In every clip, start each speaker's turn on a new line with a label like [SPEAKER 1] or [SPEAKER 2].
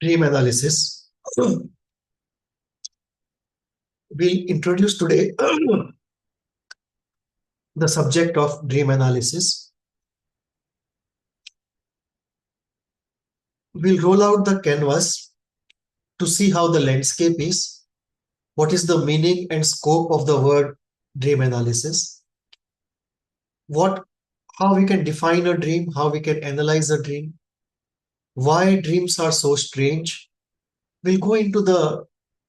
[SPEAKER 1] Dream analysis. We'll introduce today the subject of dream analysis. We'll roll out the canvas to see how the landscape is, what is the meaning and scope of the word dream analysis, how we can define a dream, how we can analyze a dream, why dreams are so strange. We'll go into the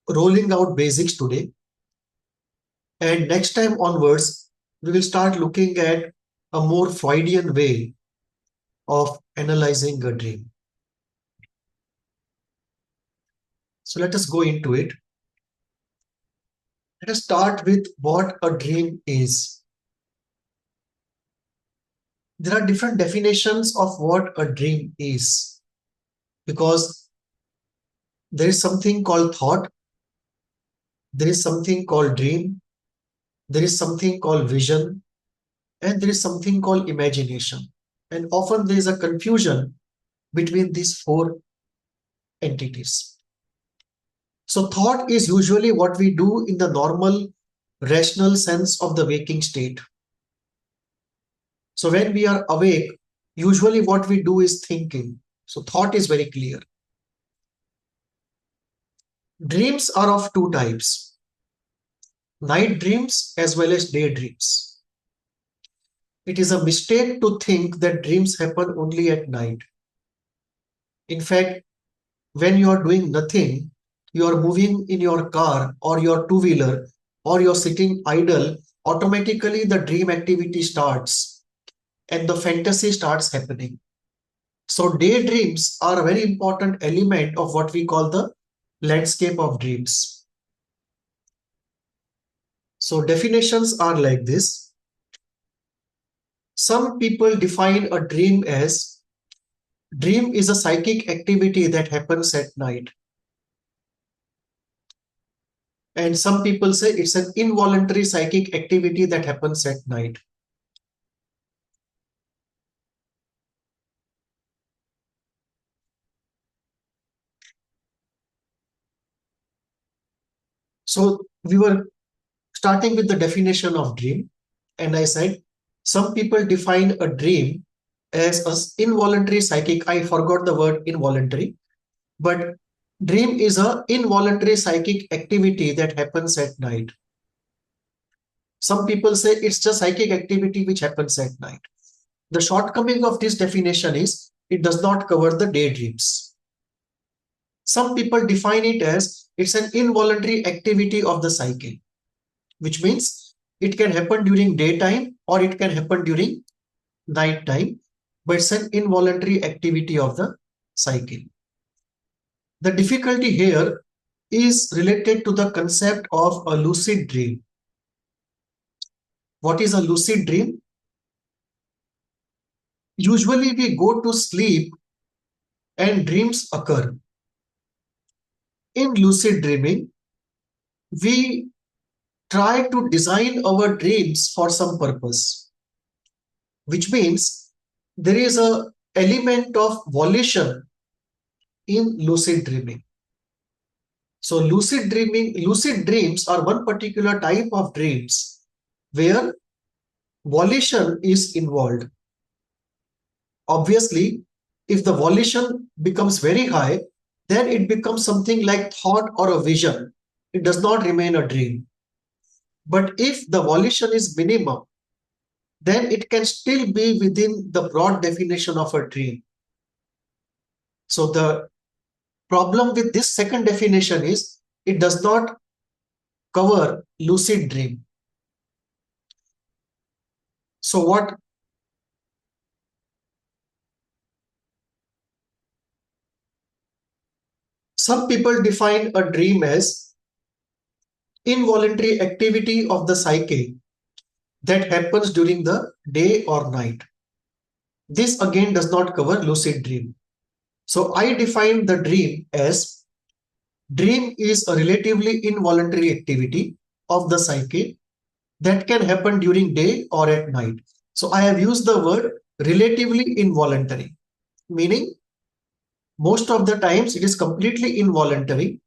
[SPEAKER 1] rolling out basics today. And next time onwards, we will start looking at a more Freudian way of analyzing a dream. So let us go into it. Let us start with what a dream is. There are different definitions of what a dream is, because there is something called thought, there is something called dream, there is something called vision, and there is something called imagination. And often there is a confusion between these four entities. So thought is usually what we do in the normal, rational sense of the waking state. So when we are awake, usually what we do is thinking. So thought is very clear. Dreams are of two types: night dreams as well as day dreams. It is a mistake to think that dreams happen only at night. In fact, when you are doing nothing, you are moving in your car or your two-wheeler, or you're sitting idle, automatically the dream activity starts and the fantasy starts happening. So daydreams are a very important element of what we call the landscape of dreams. So definitions are like this. Some people define a dream as dream is a psychic activity that happens at night. And some people say it's an involuntary psychic activity that happens at night. So we were starting with the definition of dream, and I said some people define a dream as an involuntary psychic. I forgot the word involuntary, but dream is an involuntary psychic activity that happens at night. Some people say it's just psychic activity which happens at night. The shortcoming of this definition is it does not cover the daydreams. Some people define it as it's an involuntary activity of the psyche, which means it can happen during daytime or it can happen during nighttime, but it's an involuntary activity of the psyche. The difficulty here is related to the concept of a lucid dream. What is a lucid dream? Usually we go to sleep and dreams occur. In lucid dreaming, we try to design our dreams for some purpose, which means there is an element of volition in lucid dreaming. So lucid dreams are one particular type of dreams where volition is involved. Obviously, if the volition becomes very high, then it becomes something like thought or a vision. It does not remain a dream. But if the volition is minimum, then it can still be within the broad definition of a dream. So the problem with this second definition is it does not cover lucid dream. So what some people define a dream as involuntary activity of the psyche that happens during the day or night. This again does not cover lucid dream. So I define the dream as dream is a relatively involuntary activity of the psyche that can happen during day or at night. So I have used the word relatively involuntary, meaning Most of the times it is completely involuntary.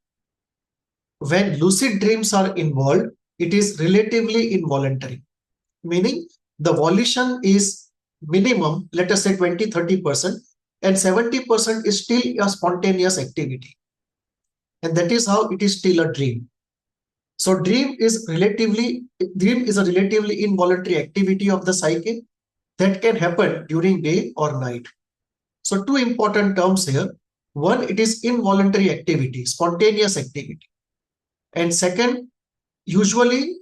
[SPEAKER 1] When lucid dreams are involved, it is relatively involuntary, meaning the volition is minimum, let us say 20-30%, and 70% is still a spontaneous activity. And that is how it is still a dream. So dream is a relatively involuntary activity of the psyche that can happen during day or night. So two important terms here. One, it is involuntary activity, spontaneous activity. And second, usually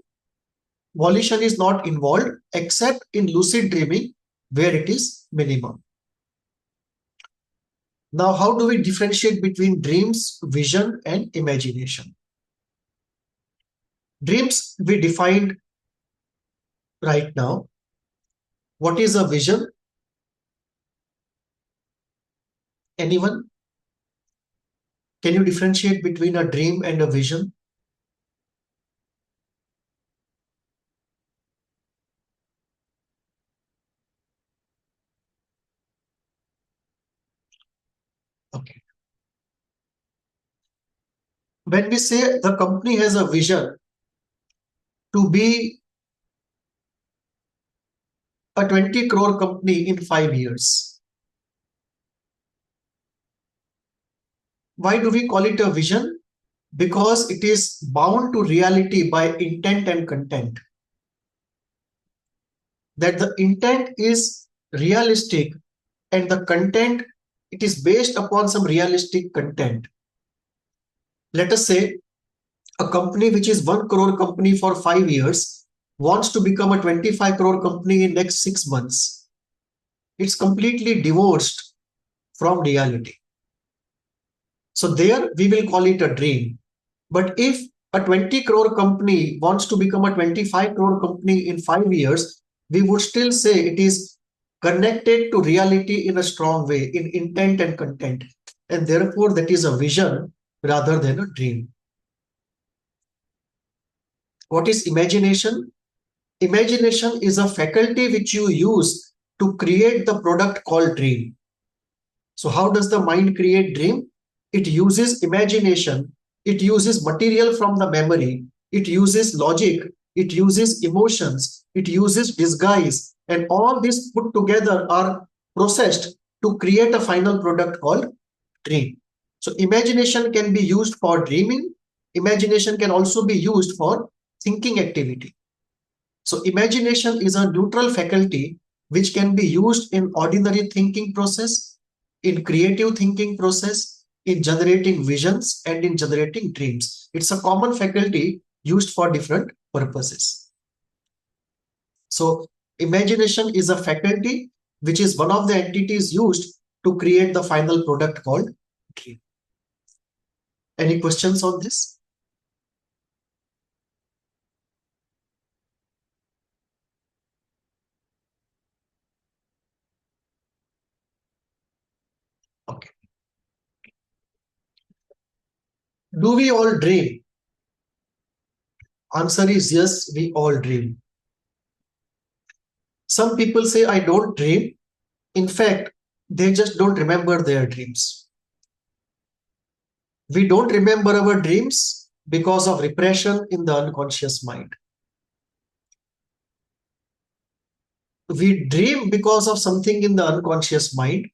[SPEAKER 1] volition is not involved except in lucid dreaming where it is minimum. Now, how do we differentiate between dreams, vision, and imagination? Dreams we defined right now. What is a vision? Anyone? Can you differentiate between a dream and a vision? Okay. When we say the company has a vision to be a 20 crore company in 5 years, why do we call it a vision? Because it is bound to reality by intent and content. That the intent is realistic and the content, it is based upon some realistic content. Let us say a company which is 1 crore company for 5 years wants to become a 25 crore company in next 6 months. It's completely divorced from reality. So there we will call it a dream. But if a 20 crore company wants to become a 25 crore company in 5 years, we would still say it is connected to reality in a strong way, in intent and content. And therefore, that is a vision rather than a dream. What is imagination? Imagination is a faculty which you use to create the product called dream. So how does the mind create dream? It uses imagination. It uses material from the memory. It uses logic. It uses emotions. It uses disguise. And all this put together are processed to create a final product called dream. So imagination can be used for dreaming. Imagination can also be used for thinking activity. So imagination is a neutral faculty which can be used in ordinary thinking process, in creative thinking process, in generating visions, and in generating dreams. It's a common faculty used for different purposes. So imagination is a faculty which is one of the entities used to create the final product called dream. Any questions on this? Okay. Do we all dream? Answer is yes, we all dream. Some people say, I don't dream. In fact, they just don't remember their dreams. We don't remember our dreams because of repression in the unconscious mind. We dream because of something in the unconscious mind,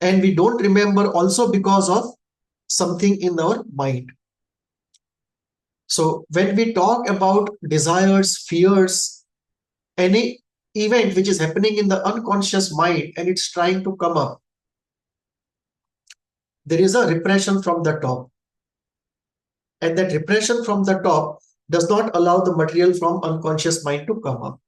[SPEAKER 1] and we don't remember also because of something in our mind. So when we talk about desires, fears, any event which is happening in the unconscious mind and it's trying to come up, there is a repression from the top. And that repression from the top does not allow the material from unconscious mind to come up.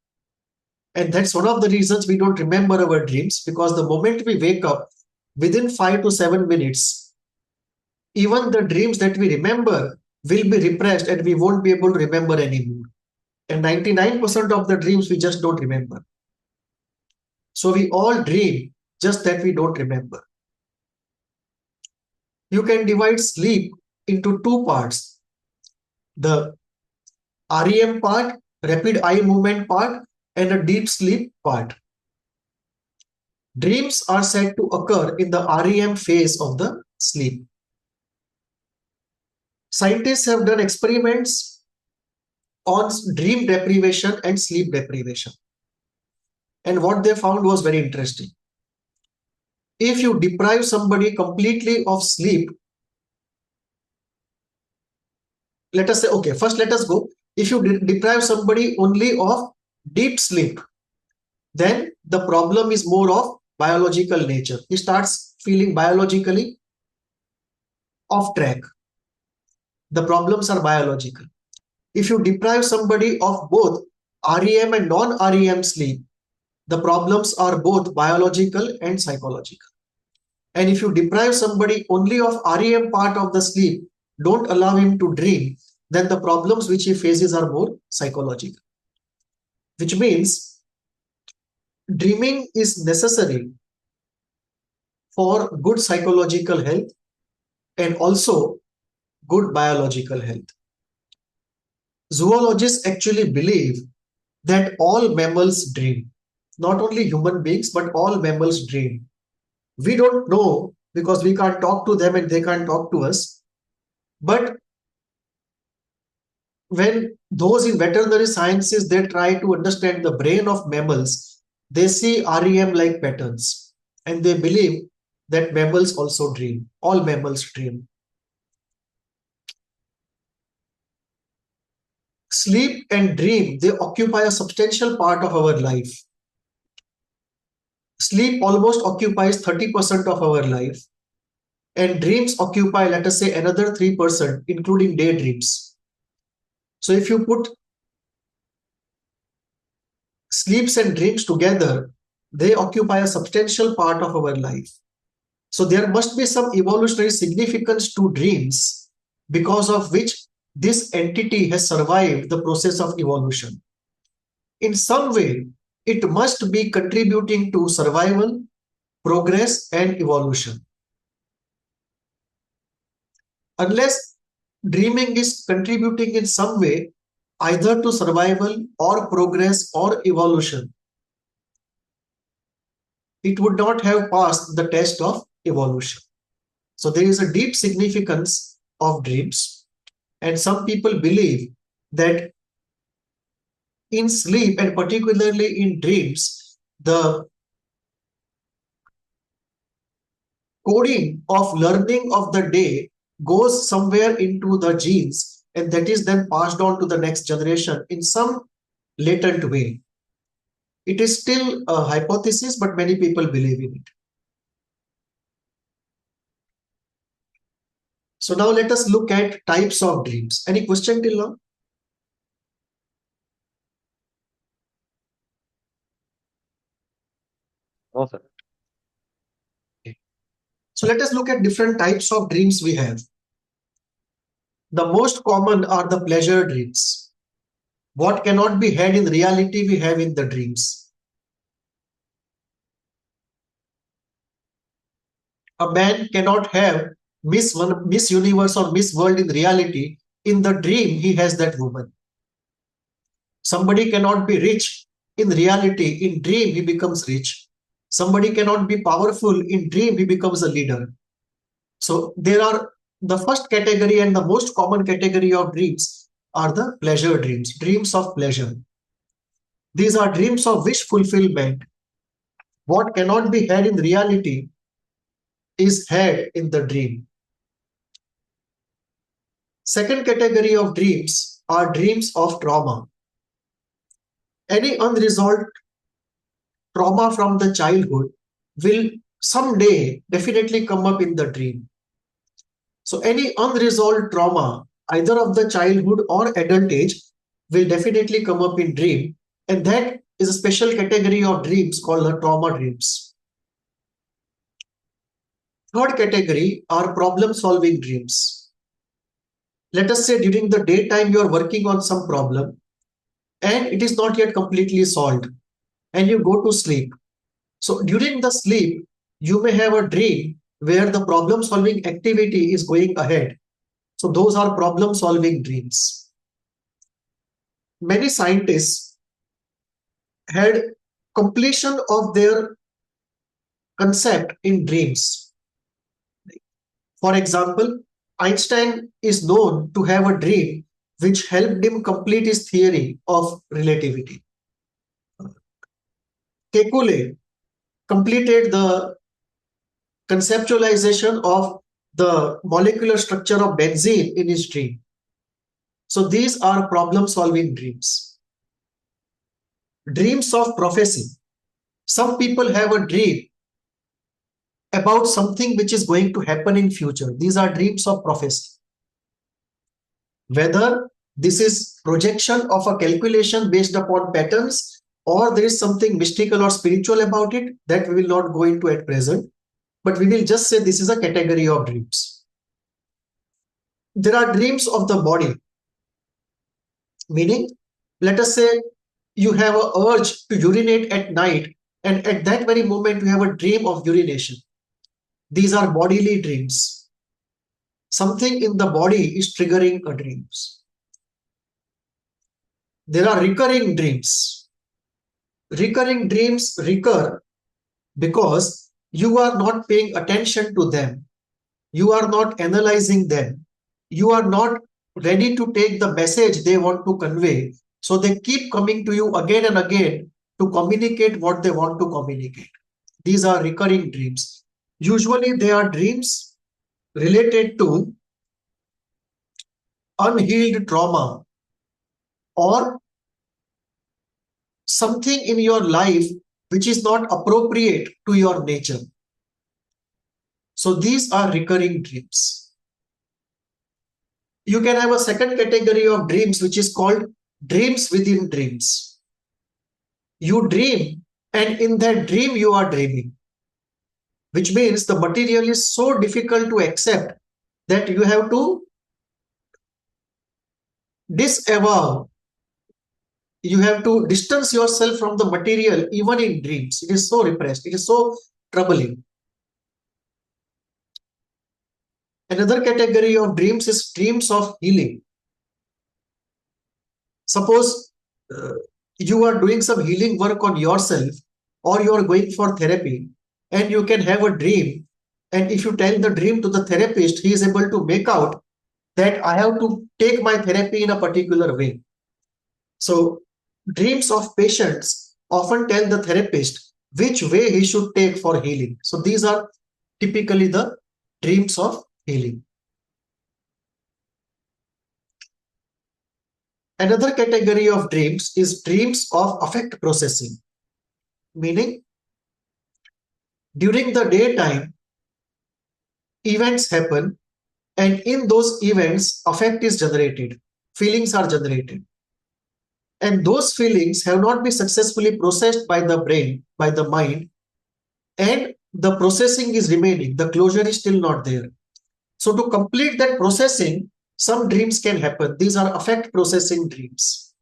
[SPEAKER 1] And that's one of the reasons we don't remember our dreams, because the moment we wake up, within 5 to 7 minutes, even the dreams that we remember will be repressed and we won't be able to remember anymore. And 99% of the dreams we just don't remember. So we all dream, just that we don't remember. You can divide sleep into two parts. The REM part, rapid eye movement part, and a deep sleep part. Dreams are said to occur in the REM phase of the sleep. Scientists have done experiments on dream deprivation and sleep deprivation. And what they found was very interesting. If you deprive somebody completely of sleep, let us say, okay, first let us go. If you deprive somebody only of deep sleep, then the problem is more of biological nature. He starts feeling biologically off track. The problems are biological. If you deprive somebody of both REM and non-REM sleep, the problems are both biological and psychological. And if you deprive somebody only of REM part of the sleep, don't allow him to dream, then the problems which he faces are more psychological. Which means dreaming is necessary for good psychological health and also good biological health. Zoologists actually believe that all mammals dream. Not only human beings, but all mammals dream. We don't know because we can't talk to them and they can't talk to us. But when those in veterinary sciences, they try to understand the brain of mammals, they see REM-like patterns and they believe that mammals also dream. All mammals dream. Sleep and dream, they occupy a substantial part of our life. Sleep almost occupies 30% of our life, and dreams occupy, let us say, another 3%, including daydreams. So if you put sleeps and dreams together, they occupy a substantial part of our life. So there must be some evolutionary significance to dreams because of which this entity has survived the process of evolution. In some way, it must be contributing to survival, progress, and evolution. Unless dreaming is contributing in some way, either to survival or progress or evolution, it would not have passed the test of evolution. So there is a deep significance of dreams, and some people believe that in sleep and particularly in dreams, the coding of learning of the day goes somewhere into the genes, and that is then passed on to the next generation in some latent way. It is still a hypothesis, but many people believe in it. So now let us look at types of dreams. Any question till now?
[SPEAKER 2] No, sir.
[SPEAKER 1] Okay. So let us look at different types of dreams we have. The most common are the pleasure dreams. What cannot be had in reality, we have in the dreams. A man cannot have Miss Universe or Miss World in reality. In the dream, he has that woman. Somebody cannot be rich in reality. In dream, he becomes rich. Somebody cannot be powerful. In dream, he becomes a leader. So there are the first category and the most common category of dreams are the pleasure dreams, dreams of pleasure. These are dreams of wish fulfillment. What cannot be had in reality is had in the dream. Second category of dreams are dreams of trauma. Any unresolved trauma from the childhood will someday definitely come up in the dream. So any unresolved trauma, either of the childhood or adult age, will definitely come up in dream, and that is a special category of dreams called the trauma dreams. Third category are problem-solving dreams. Let us say during the daytime you are working on some problem and it is not yet completely solved and you go to sleep. So during the sleep, you may have a dream where the problem-solving activity is going ahead. So those are problem-solving dreams. Many scientists had completion of their concept in dreams. For example, Einstein is known to have a dream which helped him complete his theory of relativity. Kekulé completed the conceptualization of the molecular structure of benzene in his dream. So these are problem-solving dreams. Dreams of prophecy. Some people have a dream about something which is going to happen in future. These are dreams of prophecy. Whether this is projection of a calculation based upon patterns, or there is something mystical or spiritual about it, that we will not go into at present, but we will just say this is a category of dreams. There are dreams of the body, meaning, let us say you have an urge to urinate at night, and at that very moment you have a dream of urination. These are bodily dreams. Something in the body is triggering a dreams. There are recurring dreams. Recurring dreams recur because you are not paying attention to them. You are not analyzing them. You are not ready to take the message they want to convey. So they keep coming to you again and again to communicate what they want to communicate. These are recurring dreams. Usually they are dreams related to unhealed trauma or something in your life which is not appropriate to your nature. So these are recurring dreams. You can have a second category of dreams which is called dreams within dreams. You dream, and in that dream you are dreaming, which means the material is so difficult to accept that you have to disavow. You have to distance yourself from the material even in dreams. It is so repressed. It is so troubling. Another category of dreams is dreams of healing. Suppose you are doing some healing work on yourself, or you are going for therapy, and you can have a dream, and if you tell the dream to the therapist, he is able to make out that I have to take my therapy in a particular way. So dreams of patients often tell the therapist which way he should take for healing. So these are typically the dreams of healing. Another category of dreams is dreams of affect processing, meaning during the daytime, events happen, and in those events, affect is generated, feelings are generated. And those feelings have not been successfully processed by the brain, by the mind, and the processing is remaining, the closure is still not there. So to complete that processing, some dreams can happen. These are affect processing dreams.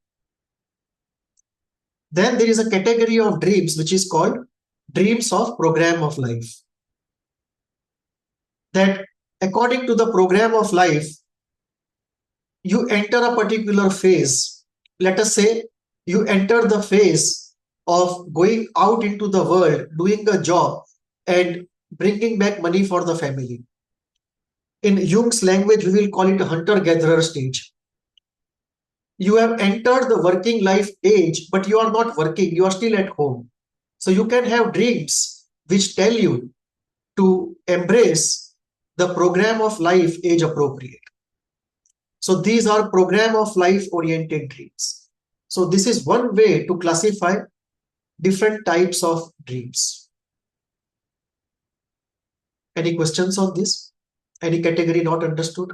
[SPEAKER 1] Then there is a category of dreams which is called dreams of program of life. That according to the program of life, you enter a particular phase. Let us say you enter the phase of going out into the world, doing a job and bringing back money for the family. In Jung's language, we will call it a hunter-gatherer stage. You have entered the working life age, but you are not working, you are still at home. So you can have dreams which tell you to embrace the program of life age appropriate. So these are program of life oriented dreams. So this is one way to classify different types of dreams. Any questions on this? Any category not understood?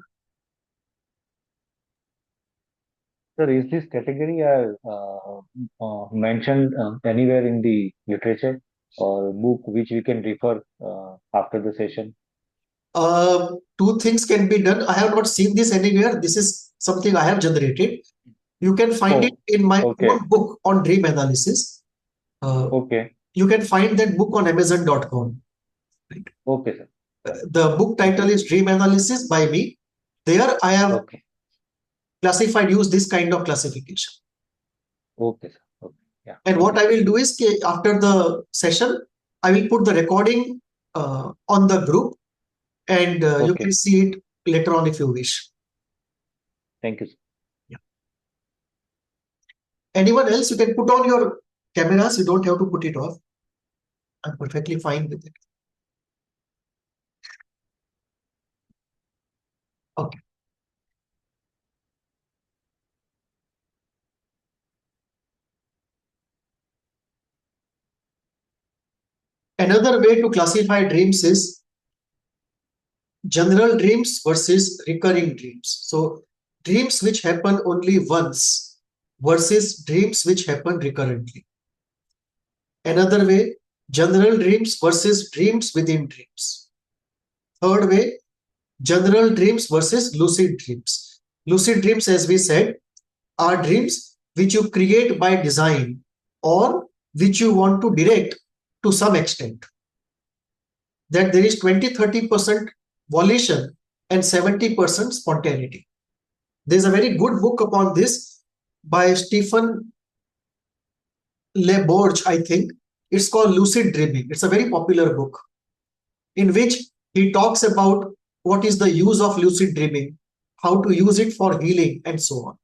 [SPEAKER 2] Sir, is this category mentioned anywhere in the literature or book which we can refer after the session?
[SPEAKER 1] Two things can be done. I have not seen this anywhere. This is something I have generated. You can find it in my own book on dream analysis.
[SPEAKER 2] Okay.
[SPEAKER 1] You can find that book on Amazon.com. Right?
[SPEAKER 2] Okay, sir.
[SPEAKER 1] The book title is Dream Analysis by me. There I have classified, use this kind of classification.
[SPEAKER 2] Okay, sir. Okay. Yeah.
[SPEAKER 1] And what I will do is after the session, I will put the recording on the group, and you
[SPEAKER 2] Okay.
[SPEAKER 1] can see it later on if you wish.
[SPEAKER 2] Thank you, sir.
[SPEAKER 1] Yeah. Anyone else? You can put on your cameras. You don't have to put it off. I'm perfectly fine with it. Okay. Another way to classify dreams is general dreams versus recurring dreams. So dreams which happen only once versus dreams which happen recurrently. Another way, general dreams versus dreams within dreams. Third way, general dreams versus lucid dreams. Lucid dreams, as we said, are dreams which you create by design or which you want to direct to some extent. That there is 20-30% volition and 70% spontaneity. There's a very good book upon this by Stephen LeBourge, I think. It's called Lucid Dreaming. It's a very popular book in which he talks about what is the use of lucid dreaming, how to use it for healing, and so on.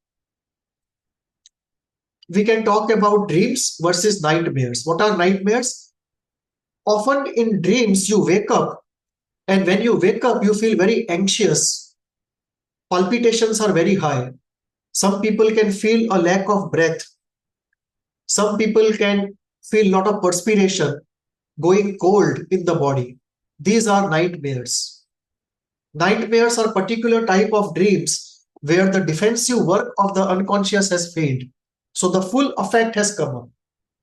[SPEAKER 1] We can talk about dreams versus nightmares. What are nightmares? Often in dreams, you wake up, and when you wake up, you feel very anxious. Palpitations are very high. Some people can feel a lack of breath. Some people can feel a lot of perspiration, going cold in the body. These are nightmares. Nightmares are particular type of dreams where the defensive work of the unconscious has failed. So the full effect has come up.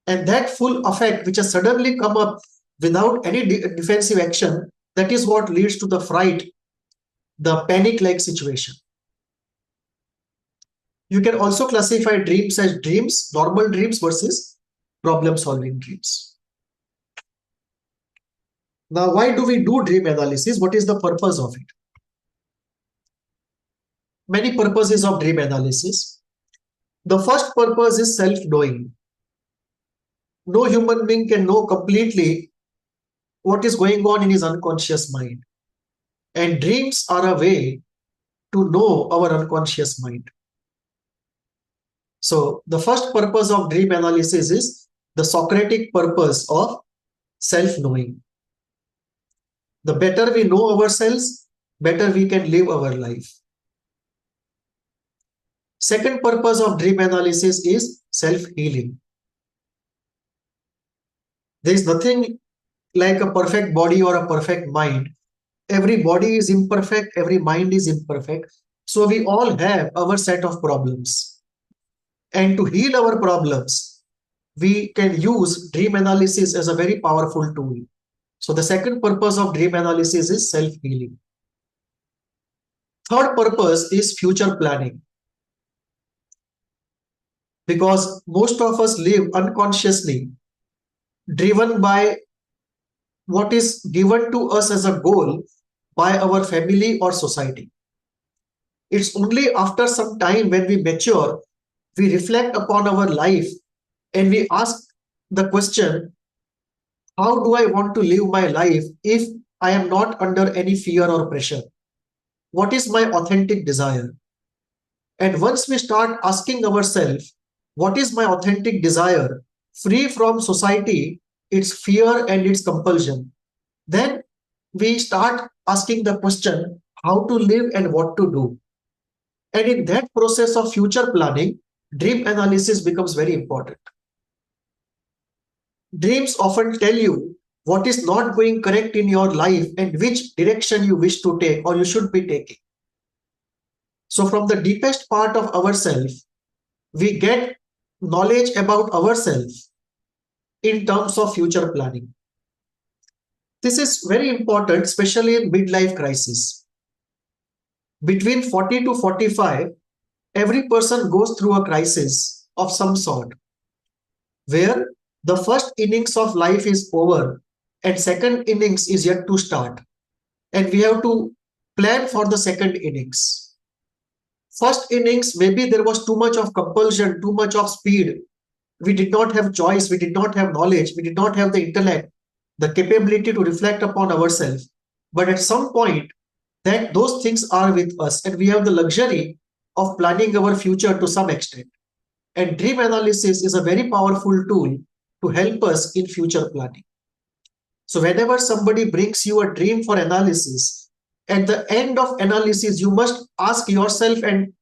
[SPEAKER 1] And that full effect, which has suddenly come up without any defensive action, that is what leads to the fright, the panic-like situation. You can also classify dreams as dreams, normal dreams versus problem-solving dreams. Now, why do we do dream analysis? What is the purpose of it? Many purposes of dream analysis. The first purpose is self-knowing. No human being can know completely what is going on in his unconscious mind. And dreams are a way to know our unconscious mind. So the first purpose of dream analysis is the Socratic purpose of self-knowing. The better we know ourselves, better we can live our life. Second purpose of dream analysis is self-healing. There is nothing like a perfect body or a perfect mind. Every body is imperfect, every mind is imperfect. So we all have our set of problems. And to heal our problems, we can use dream analysis as a very powerful tool. So the second purpose of dream analysis is self-healing. Third purpose is future planning. Because most of us live unconsciously, driven by what is given to us as a goal by our family or society. It's only after some time when we mature, we reflect upon our life and we ask the question, how do I want to live my life if I am not under any fear or pressure? What is my authentic desire? And once we start asking ourselves, what is my authentic desire, free from society, its fear and its compulsion, then we start asking the question, how to live and what to do. And in that process of future planning, dream analysis becomes very important. Dreams often tell you what is not going correct in your life and which direction you wish to take or you should be taking. So from the deepest part of ourselves, we get knowledge about ourselves in terms of future planning. This is very important, especially in midlife crisis. Between 40 to 45, every person goes through a crisis of some sort, where the first innings of life is over and second innings is yet to start. And we have to plan for the second innings. First innings, maybe there was too much of compulsion, too much of speed. We did not have choice, we did not have knowledge, we did not have the intellect, the capability to reflect upon ourselves. but at some point that those things are with us and we have the luxury of planning our future to some extent. And dream analysis is a very powerful tool to help us in future planning. So whenever somebody brings you a dream for analysis, at the end of analysis, you must ask yourself and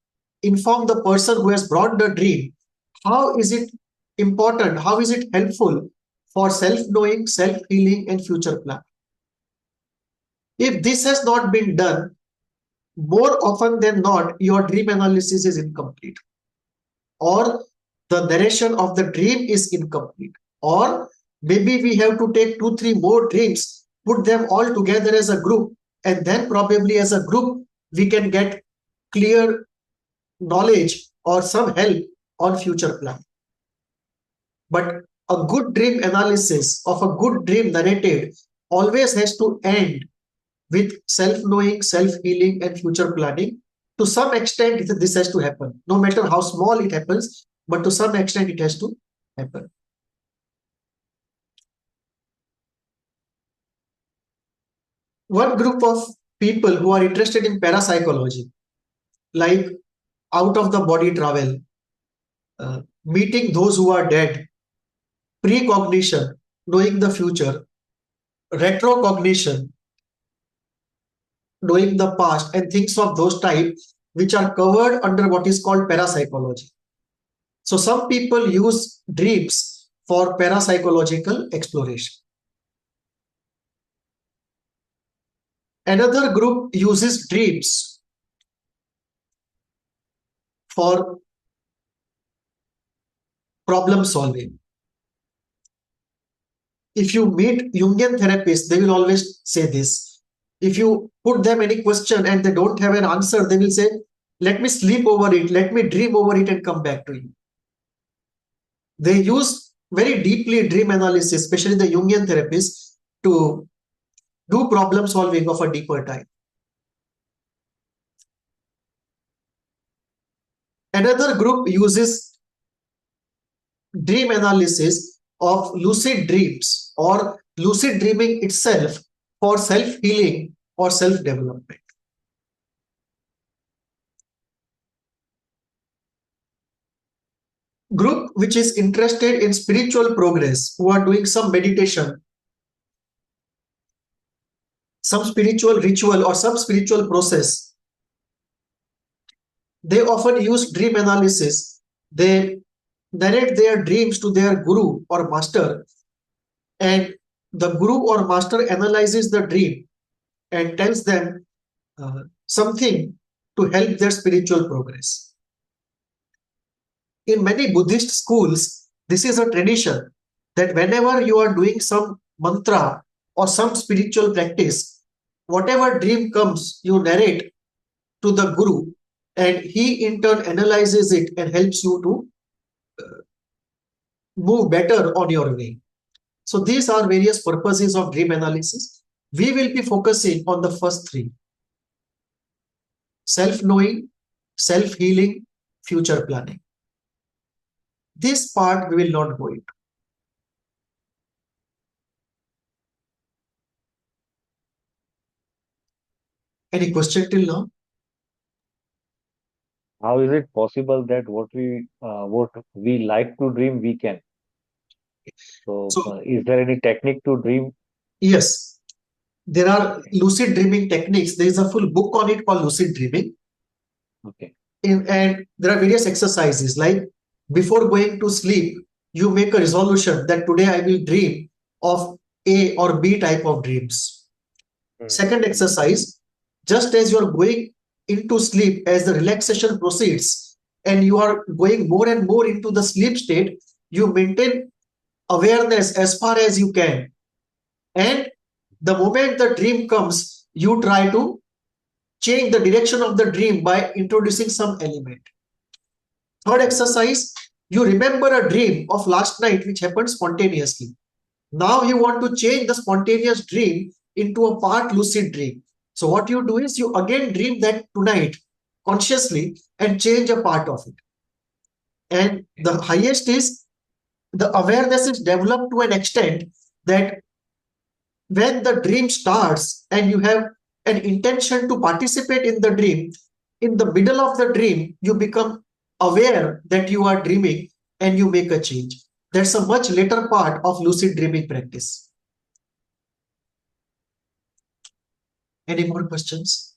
[SPEAKER 1] inform the person who has brought the dream, how is it important? How is it helpful for self-knowing, self-healing, and future plan? If this has not been done, more often than not, your dream analysis is incomplete, or the narration of the dream is incomplete, or maybe we have to take 2, 3 more dreams, put them all together as a group, and then probably as a group we can get clear knowledge or some help on future plan. But a good dream analysis of a good dream narrated always has to end with self-knowing, self-healing, and future planning. To some extent, this has to happen, no matter how small it happens, but to some extent, it has to happen. One group of people who are interested in parapsychology, like out of the body travel, meeting those who are dead, precognition, knowing the future, retrocognition, knowing the past, and things of those type, which are covered under what is called parapsychology. So some people use dreams for parapsychological exploration. Another group uses dreams for problem solving. If you meet Jungian therapists, they will always say this. If you put them any question and they don't have an answer, they will say, let me sleep over it, let me dream over it and come back to you. They use very deeply dream analysis, especially the Jungian therapists, to do problem solving of a deeper type. Another group uses dream analysis of lucid dreams or lucid dreaming itself for self-healing or self-development. Group which is interested in spiritual progress, who are doing some meditation, some spiritual ritual or some spiritual process, they often use dream analysis. They narrate their dreams to their guru or master, and the guru or master analyzes the dream and tells them something to help their spiritual progress. In many Buddhist schools, this is a tradition that whenever you are doing some mantra or some spiritual practice, whatever dream comes, you narrate to the guru, and he in turn analyzes it and helps you to move better on your way. So these are various purposes of dream analysis. We will be focusing on the first three: self-knowing, self-healing, future planning. This part we will not go into. Any question till now?
[SPEAKER 2] How is it possible that what we like to dream we can? So,
[SPEAKER 1] So
[SPEAKER 2] is there any technique to dream?
[SPEAKER 1] yes, there are
[SPEAKER 2] Okay,
[SPEAKER 1] lucid dreaming techniques. There is a full book on it called Lucid Dreaming.
[SPEAKER 2] okay,
[SPEAKER 1] And there are various exercises, like before going to sleep, you make a resolution that today I will dream of A or B type of dreams.
[SPEAKER 2] hmm,
[SPEAKER 1] Second exercise, just as you are going into sleep, as the relaxation proceeds and you are going more and more into the sleep state, you maintain awareness as far as you can. And the moment the dream comes, you try to change the direction of the dream by introducing some element. Third exercise, you remember a dream of last night which happened spontaneously. Now you want to change the spontaneous dream into a part lucid dream. So what you do is you again dream that tonight consciously and change a part of it. And the highest is the awareness is developed to an extent that when the dream starts and you have an intention to participate in the dream, in the middle of the dream, you become aware that you are dreaming and you make a change. That's a much later part of lucid dreaming practice. Any more questions?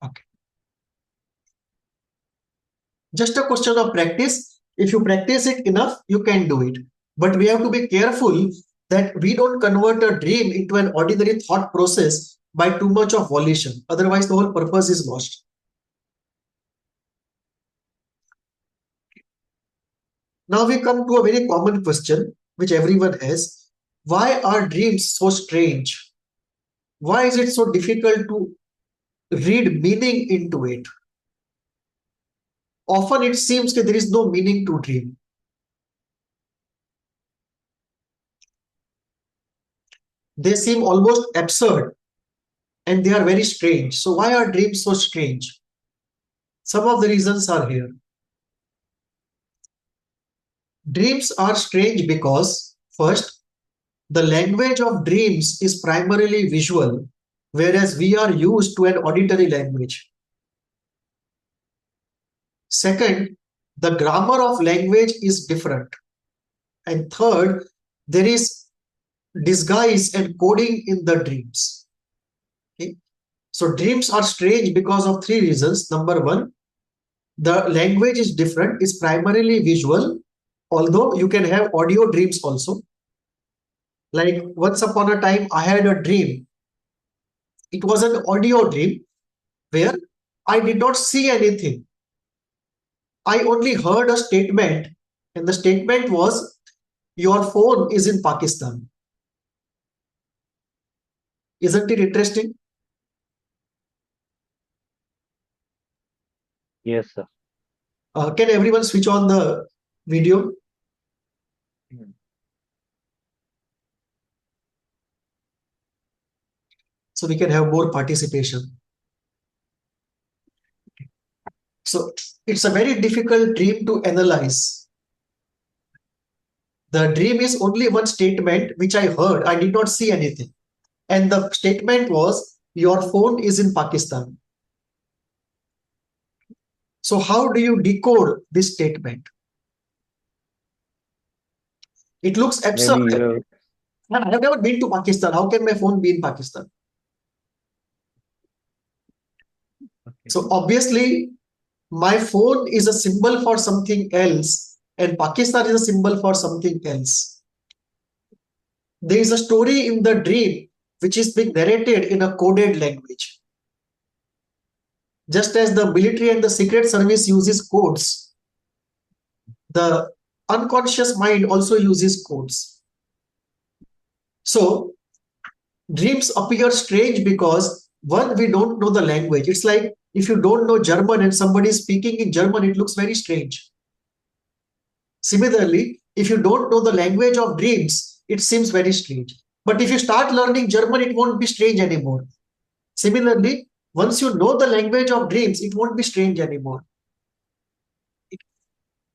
[SPEAKER 1] Okay. Just a question of practice. If you practice it enough, you can do it. But we have to be careful that we don't convert a dream into an ordinary thought process by too much of volition. Otherwise, the whole purpose is lost. Now we come to a very common question which everyone has. Why are dreams so strange? Why is it so difficult to read meaning into it? Often it seems that there is no meaning to dream. They seem almost absurd and they are very strange. So why are dreams so strange? Some of the reasons are here. Dreams are strange because, first, the language of dreams is primarily visual, whereas we are used to an auditory language. Second, the grammar of language is different. And third, there is disguise and coding in the dreams. Okay? So dreams are strange because of three reasons. Number one, the language is different, it's primarily visual, although you can have audio dreams also. Like once upon a time, I had a dream. It was an audio dream where I did not see anything. I only heard a statement, and the statement was, "Your phone is in Pakistan." Isn't it interesting?
[SPEAKER 2] Yes, sir.
[SPEAKER 1] Can everyone switch on the video so we can have more participation? So it's a very difficult dream to analyze. The dream is only one statement which I heard. I did not see anything. And the statement was, "Your phone is in Pakistan." So how do you decode this statement? It looks absurd.
[SPEAKER 2] Maybe you
[SPEAKER 1] I have never been to Pakistan. How can my phone be in Pakistan? So obviously, my phone is a symbol for something else, and Pakistan is a symbol for something else. There is a story in the dream which is being narrated in a coded language. Just as the military and the secret service uses codes, the unconscious mind also uses codes. So dreams appear strange because, one, we don't know the language. It's like if you don't know German and somebody is speaking in German, it looks very strange. Similarly, if you don't know the language of dreams, it seems very strange. But if you start learning German, it won't be strange anymore. Similarly, once you know the language of dreams, it won't be strange anymore.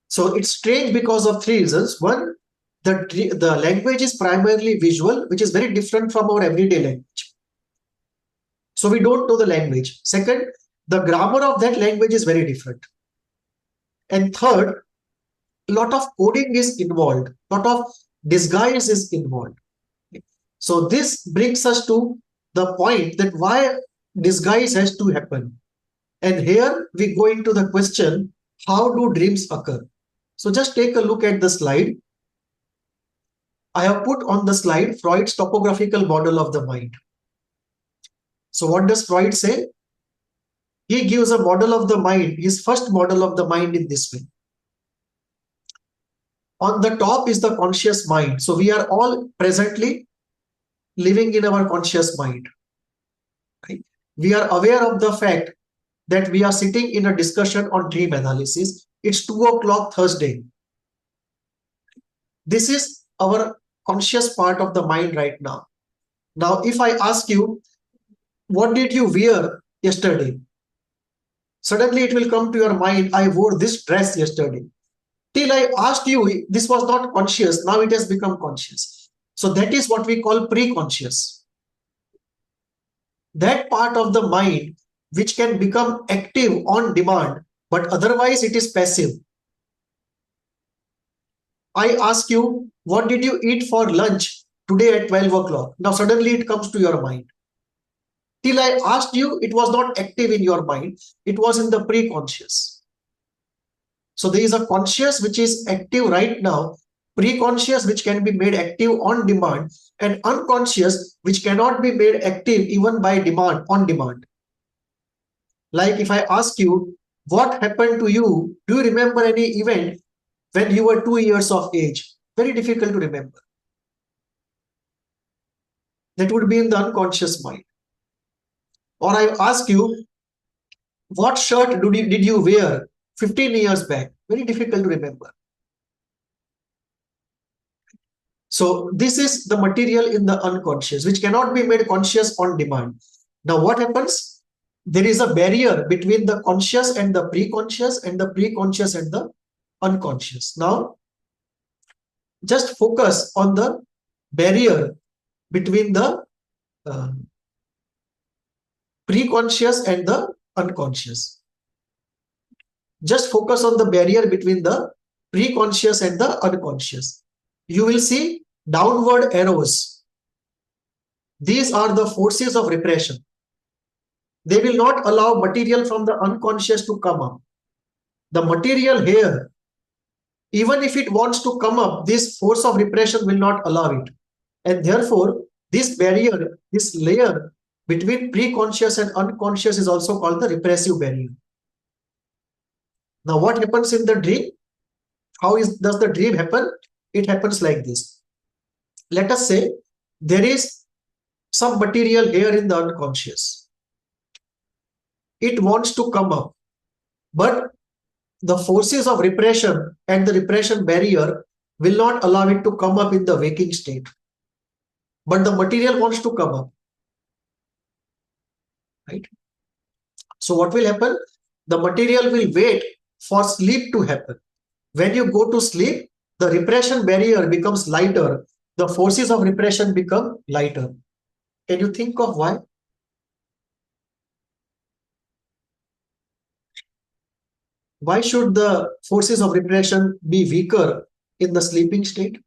[SPEAKER 1] So it's strange because of three reasons. One, the language is primarily visual, which is very different from our everyday language. So we don't know the language. Second, the grammar of that language is very different. And third, a lot of coding is involved, a lot of disguise is involved. So this brings us to the point that why disguise has to happen. And here we go into the question, how do dreams occur? So just take a look at the slide. I have put on the slide Freud's topographical model of the mind. So what does Freud say? He gives a model of the mind, his first model of the mind in this way. On the top is the conscious mind. So we are all presently living in our conscious mind. Right? We are aware of the fact that we are sitting in a discussion on dream analysis. It's 2 o'clock Thursday. This is our conscious part of the mind right now. Now, if I ask you, what did you wear yesterday? Suddenly it will come to your mind, I wore this dress yesterday. Till I asked you, this was not conscious. Now it has become conscious. So that is what we call pre-conscious. That part of the mind which can become active on demand, but otherwise it is passive. I ask you, what did you eat for lunch today at 12 o'clock? Now suddenly it comes to your mind. Till I asked you, it was not active in your mind. It was in the pre-conscious. So there is a conscious which is active right now, pre-conscious which can be made active on demand, and unconscious which cannot be made active even by demand, on demand. Like if I ask you, what happened to you? Do you remember any event when you were 2 years of age? Very difficult to remember. That would be in the unconscious mind. Or I ask you, what shirt did you wear 15 years back? Very difficult to remember. So this is the material in the unconscious, which cannot be made conscious on demand. Now what happens? There is a barrier between the conscious and the pre-conscious, and the pre-conscious and the unconscious. Now, just focus on the barrier between the pre-conscious and the unconscious. Just focus on the barrier between the pre-conscious and the unconscious. You will see downward arrows. These are the forces of repression. They will not allow material from the unconscious to come up. The material here, even if it wants to come up, this force of repression will not allow it. And therefore, this barrier, this layer between pre-conscious and unconscious is also called the repressive barrier. Now, what happens in the dream? Does the dream happen? It happens like this. Let us say there is some material here in the unconscious. It wants to come up, but the forces of repression and the repression barrier will not allow it to come up in the waking state. But the material wants to come up, right? So what will happen? The material will wait for sleep to happen. When you go to sleep, the repression barrier becomes lighter. The forces of repression become lighter. Can you think of why? Why should the forces of repression be weaker in the sleeping state?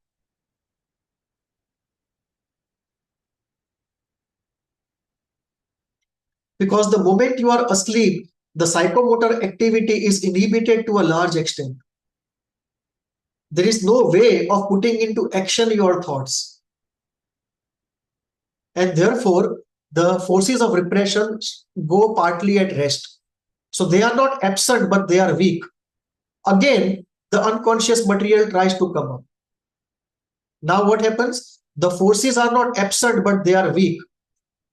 [SPEAKER 1] Because the moment you are asleep, the psychomotor activity is inhibited to a large extent. There is no way of putting into action your thoughts. And therefore, the forces of repression go partly at rest. So they are not absent, but they are weak. Again, the unconscious material tries to come up. Now what happens? The forces are not absent, but they are weak.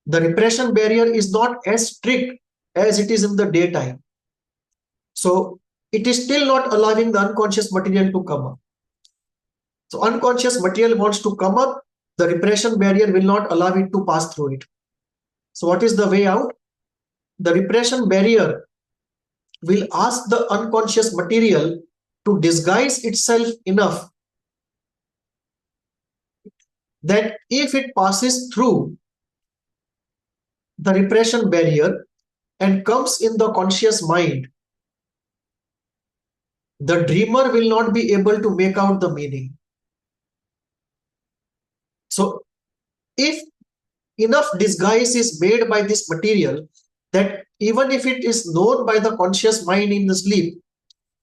[SPEAKER 1] The repression barrier is not as strict as it is in the daytime. So it is still not allowing the unconscious material to come up. So unconscious material wants to come up, the repression barrier will not allow it to pass through it. So what is the way out? The repression barrier will ask the unconscious material to disguise itself enough that if it passes through the repression barrier and comes in the conscious mind, the dreamer will not be able to make out the meaning. So if enough disguise is made by this material that even if it is known by the conscious mind in the sleep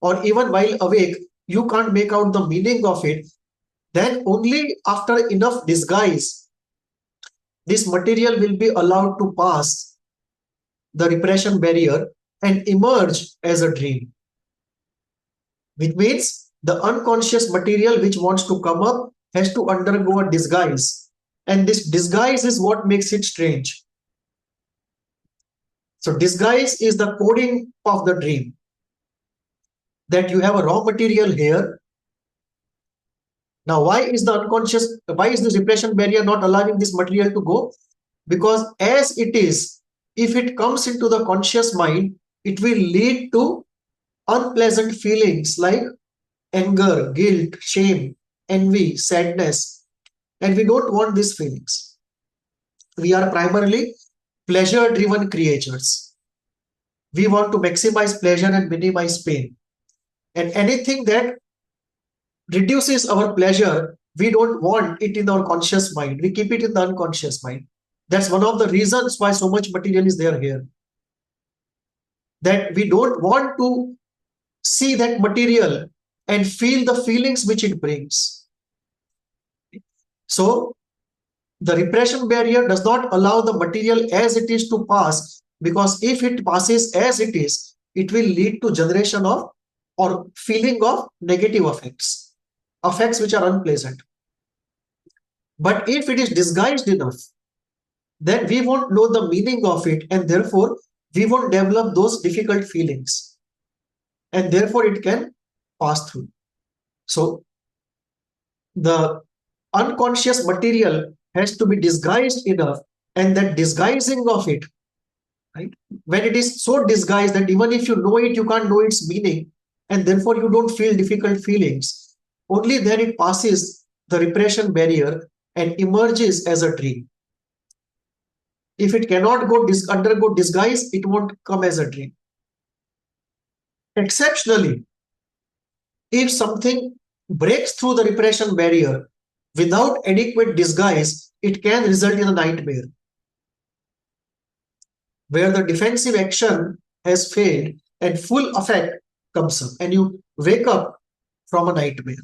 [SPEAKER 1] or even while awake, you can't make out the meaning of it, then only after enough disguise, this material will be allowed to pass the repression barrier and emerge as a dream. Which means the unconscious material which wants to come up has to undergo a disguise. And this disguise is what makes it strange. So disguise is the coding of the dream. That you have a raw material here. Now, why is this repression barrier not allowing this material to go? Because as it is, if it comes into the conscious mind, it will lead to unpleasant feelings like anger, guilt, shame, envy, sadness. and we don't want these feelings. We are primarily pleasure-driven creatures. We want to maximize pleasure and minimize pain. And anything that reduces our pleasure, we don't want it in our conscious mind. We keep it in the unconscious mind. That's one of the reasons why so much material is there here. That we don't want to see that material and feel the feelings which it brings. So the repression barrier does not allow the material as it is to pass, because if it passes as it is, it will lead to generation of or feeling of negative effects which are unpleasant. But if it is disguised enough, then we won't know the meaning of it, and therefore we won't develop those difficult feelings, and therefore it can pass through. So the unconscious material has to be disguised enough, and that disguising of it, right, when it is so disguised that even if you know it, you can't know its meaning, and therefore you don't feel difficult feelings, only then it passes the repression barrier and emerges as a dream. If it cannot undergo disguise, it won't come as a dream. Exceptionally, if something breaks through the repression barrier without adequate disguise, it can result in a nightmare, where the defensive action has failed and full effect comes up, and you wake up from a nightmare.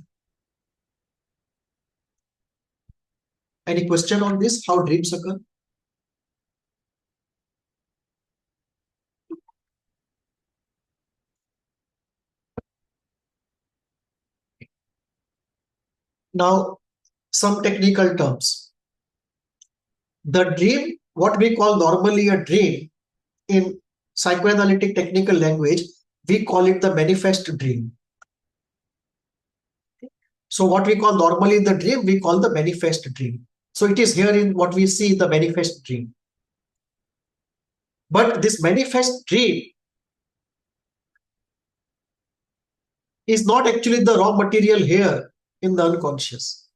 [SPEAKER 1] Any question on this, how dreams occur? Now, some technical terms. The dream, what we call normally a dream, in psychoanalytic technical language, we call it the manifest dream. So what we call normally the dream, we call the manifest dream. So it is here in what we see, the manifest dream. But this manifest dream is not actually the raw material here in the unconscious.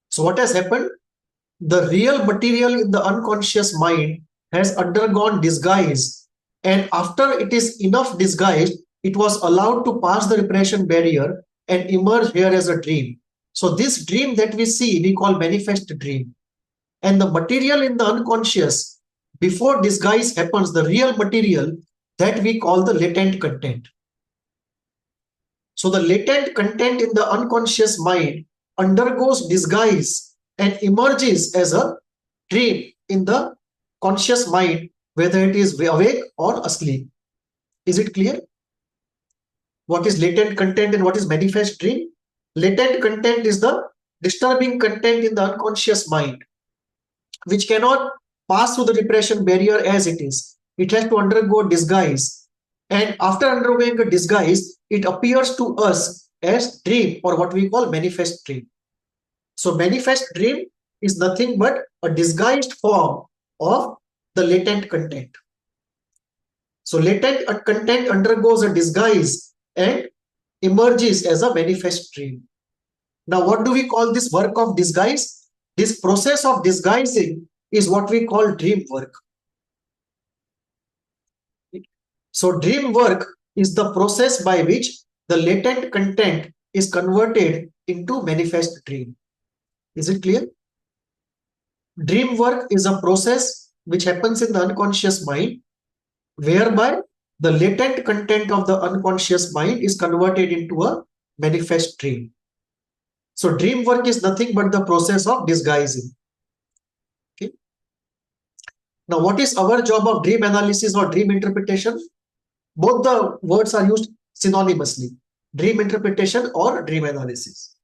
[SPEAKER 1] So what has happened? The real material in the unconscious mind has undergone disguise, and after it is enough disguised, it was allowed to pass the repression barrier and emerge here as a dream. So this dream that we see, we call manifest dream. And the material in the unconscious, before disguise happens, the real material, that we call the latent content. So the latent content in the unconscious mind undergoes disguise and emerges as a dream in the conscious mind, whether it is awake or asleep. Is it clear? What is latent content and what is manifest dream? Latent content is the disturbing content in the unconscious mind, which cannot pass through the repression barrier as it is. It has to undergo disguise. And after undergoing a disguise, it appears to us as dream, or what we call manifest dream. So manifest dream is nothing but a disguised form of the latent content. So latent content undergoes a disguise and emerges as a manifest dream. Now, what do we call this work of disguise? This process of disguising is what we call dream work. So dream work is the process by which the latent content is converted into manifest dream. Is it clear? Dream work is a process which happens in the unconscious mind, whereby the latent content of the unconscious mind is converted into a manifest dream. So dream work is nothing but the process of disguising. Okay. Now, what is our job of dream analysis or dream interpretation? Both the words are used synonymously, dream interpretation or dream analysis.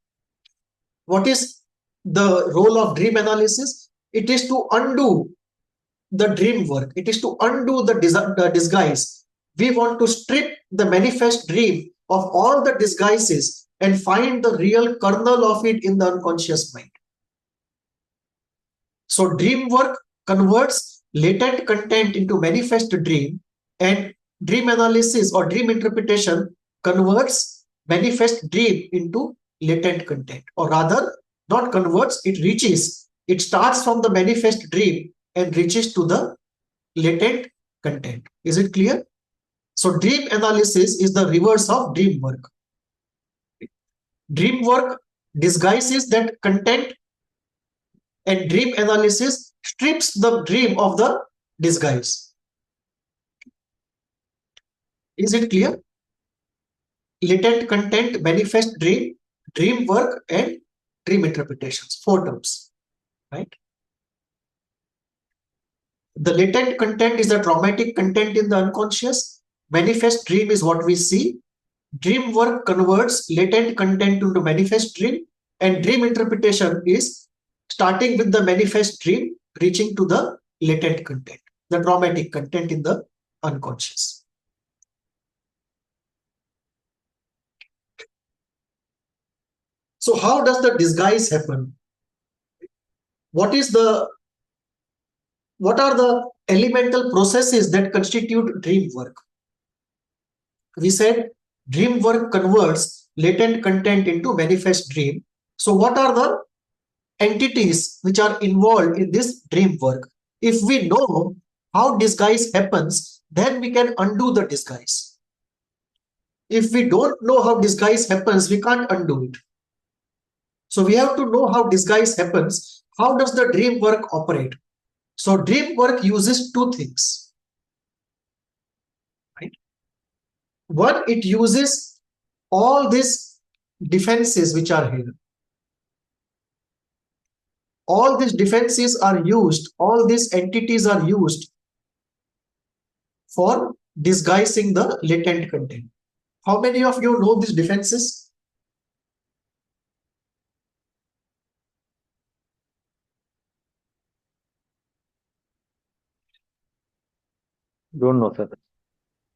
[SPEAKER 1] What is the role of dream analysis? It is to undo the dream work. It is to undo the disguise. We want to strip the manifest dream of all the disguises and find the real kernel of it in the unconscious mind. So dream work converts latent content into manifest dream, and dream analysis or dream interpretation converts manifest dream into latent content, or rather Not converts, it reaches. It starts from the manifest dream and reaches to the latent content. Is it clear? So dream analysis is the reverse of dream work. Dream work disguises that content, and dream analysis strips the dream of the disguise. Is it clear? Latent content, manifest dream, dream work, and dream interpretations. 4 terms, right? The latent content is the traumatic content in the unconscious. Manifest dream is what we see. Dream work converts latent content into manifest dream, and dream interpretation is starting with the manifest dream, reaching to the latent content, the traumatic content in the unconscious. So how does the disguise happen? What are the elemental processes that constitute dream work? We said dream work converts latent content into manifest dream. So what are the entities which are involved in this dream work? If we know how disguise happens, then we can undo the disguise. If we don't know how disguise happens, we can't undo it. So we have to know how disguise happens. How does the dream work operate? So dream work uses 2 things. Right? One, it uses all these defenses which are here. All these defenses are used, all these entities are used for disguising the latent content. How many of you know these defenses?
[SPEAKER 2] Don't know, sir.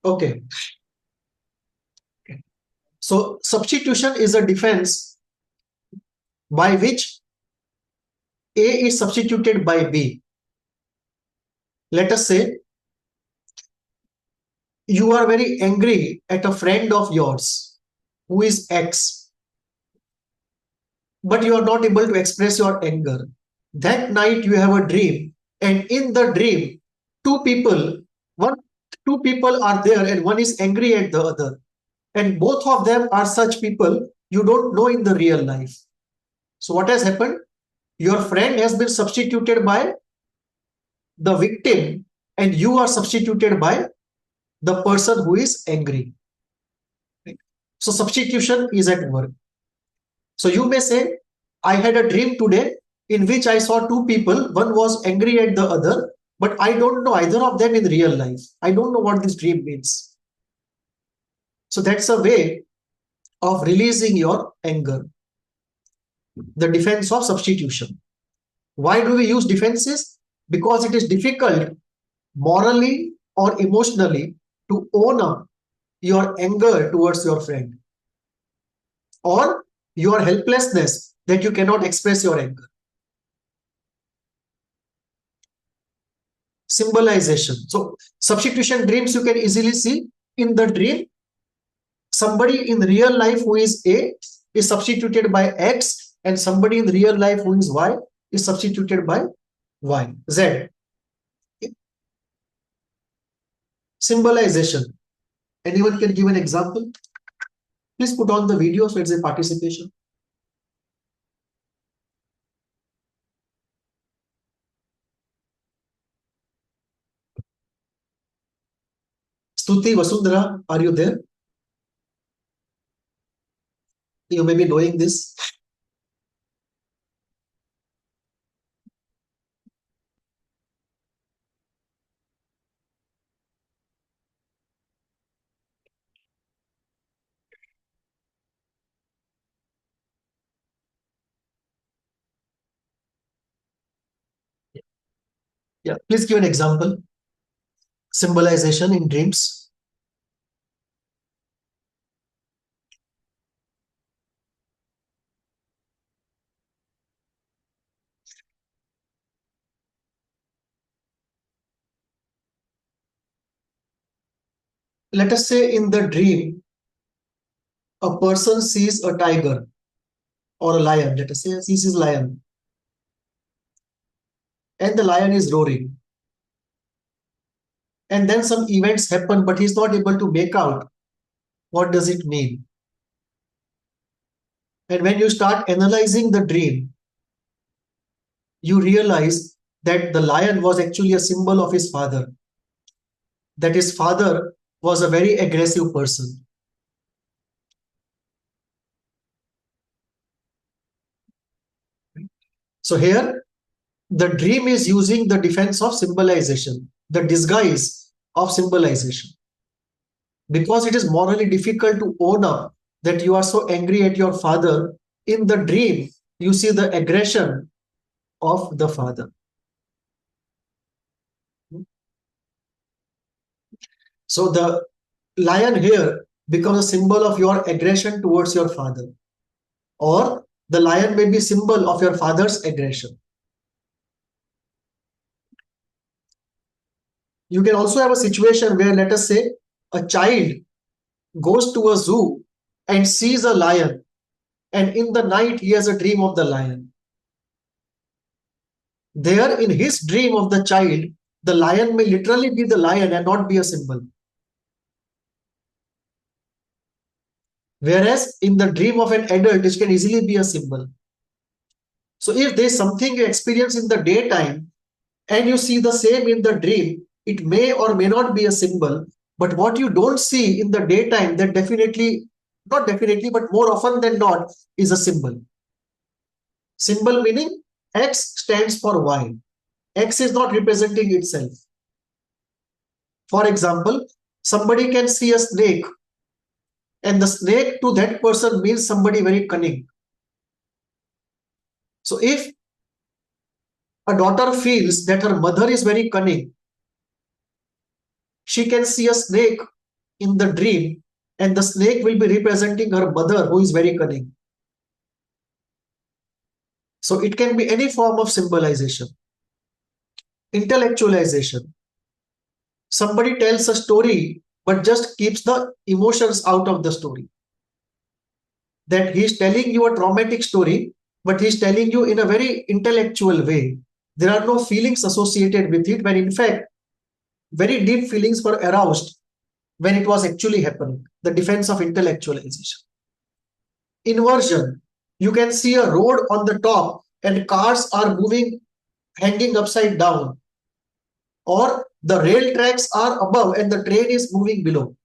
[SPEAKER 1] Okay. So substitution is a defense by which A is substituted by B. Let us say you are very angry at a friend of yours who is X, but you are not able to express your anger. That night you have a dream, and in the dream, two people are there, and one is angry at the other, and both of them are such people you don't know in the real life. So what has happened? Your friend has been substituted by the victim, and you are substituted by the person who is angry. So substitution is at work. So you may say, I had a dream today in which I saw two people. One was angry at the other, but I don't know either of them in real life. I don't know what this dream means. So that's a way of releasing your anger. The defense of substitution. Why do we use defenses? Because it is difficult morally or emotionally to own up your anger towards your friend, or your helplessness that you cannot express your anger. Symbolization. So substitution dreams you can easily see. In the dream, somebody in real life who is A is substituted by X, and somebody in real life who is Y is substituted by Y, Z. Symbolization. Anyone can give an example? Please put on the video so it's a participation. Stuti, Vasundhara, are you there? You may be knowing this. Yeah, please give an example. Symbolization in dreams. Let us say in the dream, a person sees a tiger. or a lion. Let us say this is lion, and the lion is roaring. And then some events happen, but he's not able to make out what does it mean. And when you start analyzing the dream, you realize that the lion was actually a symbol of his father, that his father was a very aggressive person. So here, the dream is using the defense of symbolization, the disguise of symbolization. Because it is morally difficult to own up that you are so angry at your father, in the dream, you see the aggression of the father. So the lion here becomes a symbol of your aggression towards your father, or the lion may be symbol of your father's aggression. You can also have a situation where, let us say, a child goes to a zoo and sees a lion, and in the night he has a dream of the lion. There, in his dream of the child, the lion may literally be the lion and not be a symbol. Whereas in the dream of an adult, it can easily be a symbol. So if there's something you experience in the daytime and you see the same in the dream, it may or may not be a symbol. But what you don't see in the daytime, that definitely, not definitely, but more often than not, is a symbol. Symbol meaning X stands for Y. X is not representing itself. For example, somebody can see a snake, and the snake to that person means somebody very cunning. So if a daughter feels that her mother is very cunning, she can see a snake in the dream, and the snake will be representing her mother, who is very cunning. So it can be any form of symbolization. Intellectualization. Somebody tells a story but just keeps the emotions out of the story. That he's telling you a traumatic story, but he's telling you in a very intellectual way. There are no feelings associated with it, when in fact, very deep feelings were aroused when it was actually happening. The defense of intellectualization. Inversion. You can see a road on the top and cars are moving, hanging upside down. Or the rail tracks are above and the train is moving below.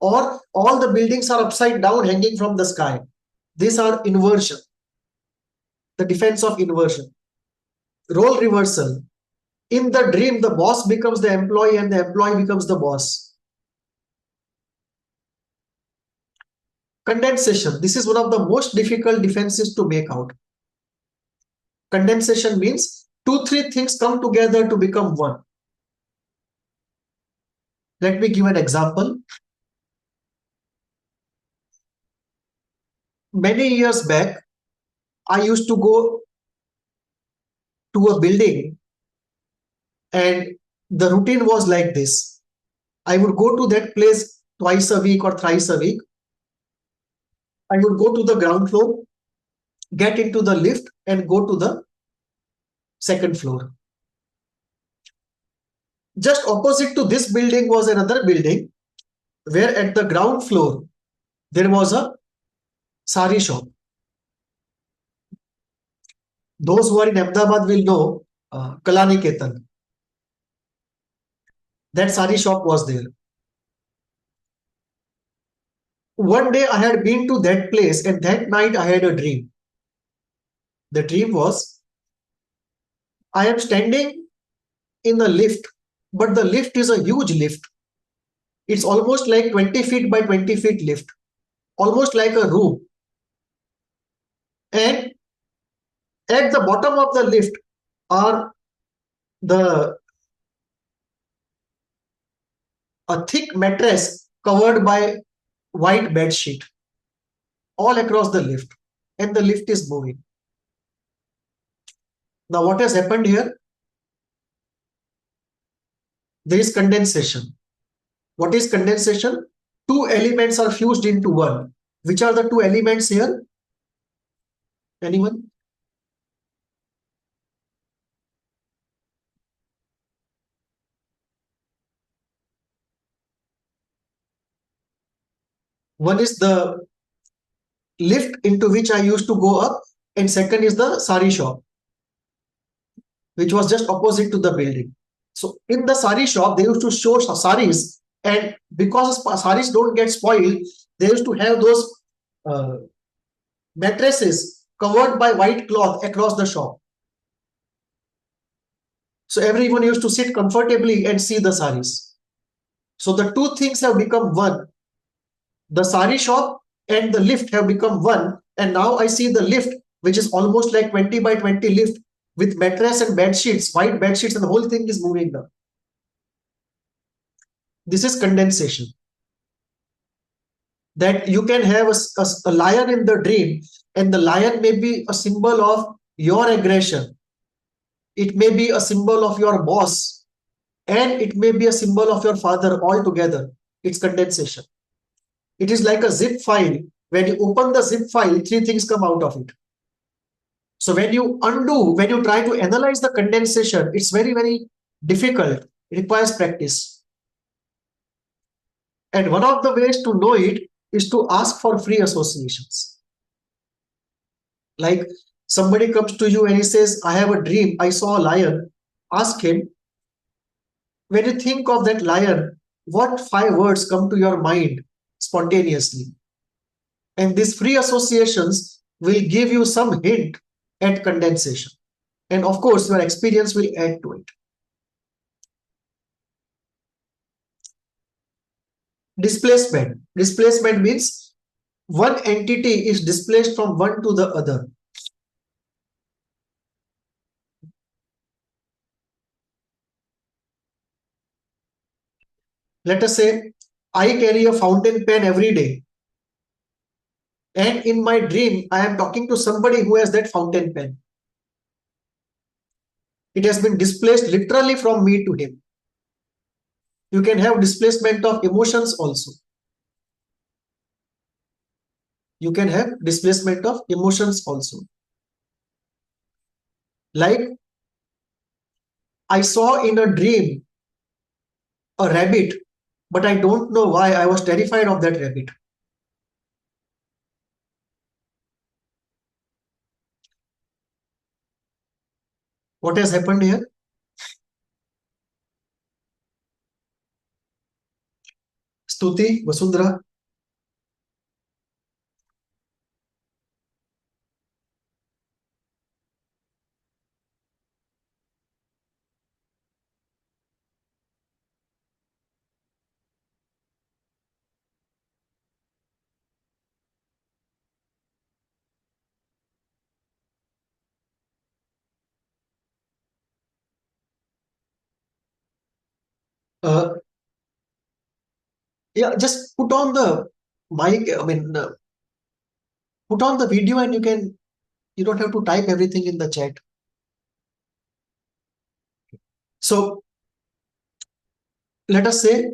[SPEAKER 1] Or all the buildings are upside down, hanging from the sky. These are inversion. The defense of inversion. Role reversal. In the dream, the boss becomes the employee and the employee becomes the boss. Condensation. This is one of the most difficult defenses to make out. Condensation means 2-3 things come together to become one. Let me give an example. Many years back, I used to go to a building, and the routine was like this. I would go to that place twice a week or thrice a week. I would go to the ground floor, get into the lift, and go to the second floor. Just opposite to this building was another building, where at the ground floor there was a sari shop. Those who are in Ahmedabad will know Kalaniketan. That sari shop was there. One day I had been to that place, and that night I had a dream. The dream was, I am standing in a lift, but the lift is a huge lift. It's almost like 20 feet by 20 feet lift, almost like a room. And at the bottom of the lift are a thick mattress covered by white bed sheet all across the lift, and the lift is moving. Now what has happened here? There is condensation. What is condensation? Two elements are fused into one. Which are the two elements here? Anyone? One is the lift into which I used to go up, and second is the sari shop, which was just opposite to the building. So in the sari shop, they used to show saris, and because saris don't get spoiled, they used to have those uh, mattresses covered by white cloth across the shop. So everyone used to sit comfortably and see the saris. So the two things have become one. The sari shop and the lift have become one. And now I see the lift, which is almost like 20 by 20 lift with mattress and bed sheets, white bed sheets, and the whole thing is moving now. This is condensation. That you can have a lion in the dream, and the lion may be a symbol of your aggression. It may be a symbol of your boss, and it may be a symbol of your father altogether. It's condensation. It is like a zip file. When you open the zip file, three things come out of it. So when you try to analyze the condensation, it's very, very difficult. It requires practice. And one of the ways to know it is to ask for free associations. Like somebody comes to you and he says, I have a dream, I saw a lion. Ask him, when you think of that lion, what 5 words come to your mind spontaneously? And these free associations will give you some hint at condensation. And of course, your experience will add to it. Displacement. Displacement means one entity is displaced from one to the other. Let us say I carry a fountain pen every day. And in my dream, I am talking to somebody who has that fountain pen. It has been displaced literally from me to him. You can have displacement of emotions also. You can have displacement of emotions also. Like I saw in a dream a rabbit, but I don't know why I was terrified of that rabbit. What has happened here? Stuti, Vasundhara. Uh, yeah, just put on the mic. Put on the video and you don't have to type everything in the chat. So let us say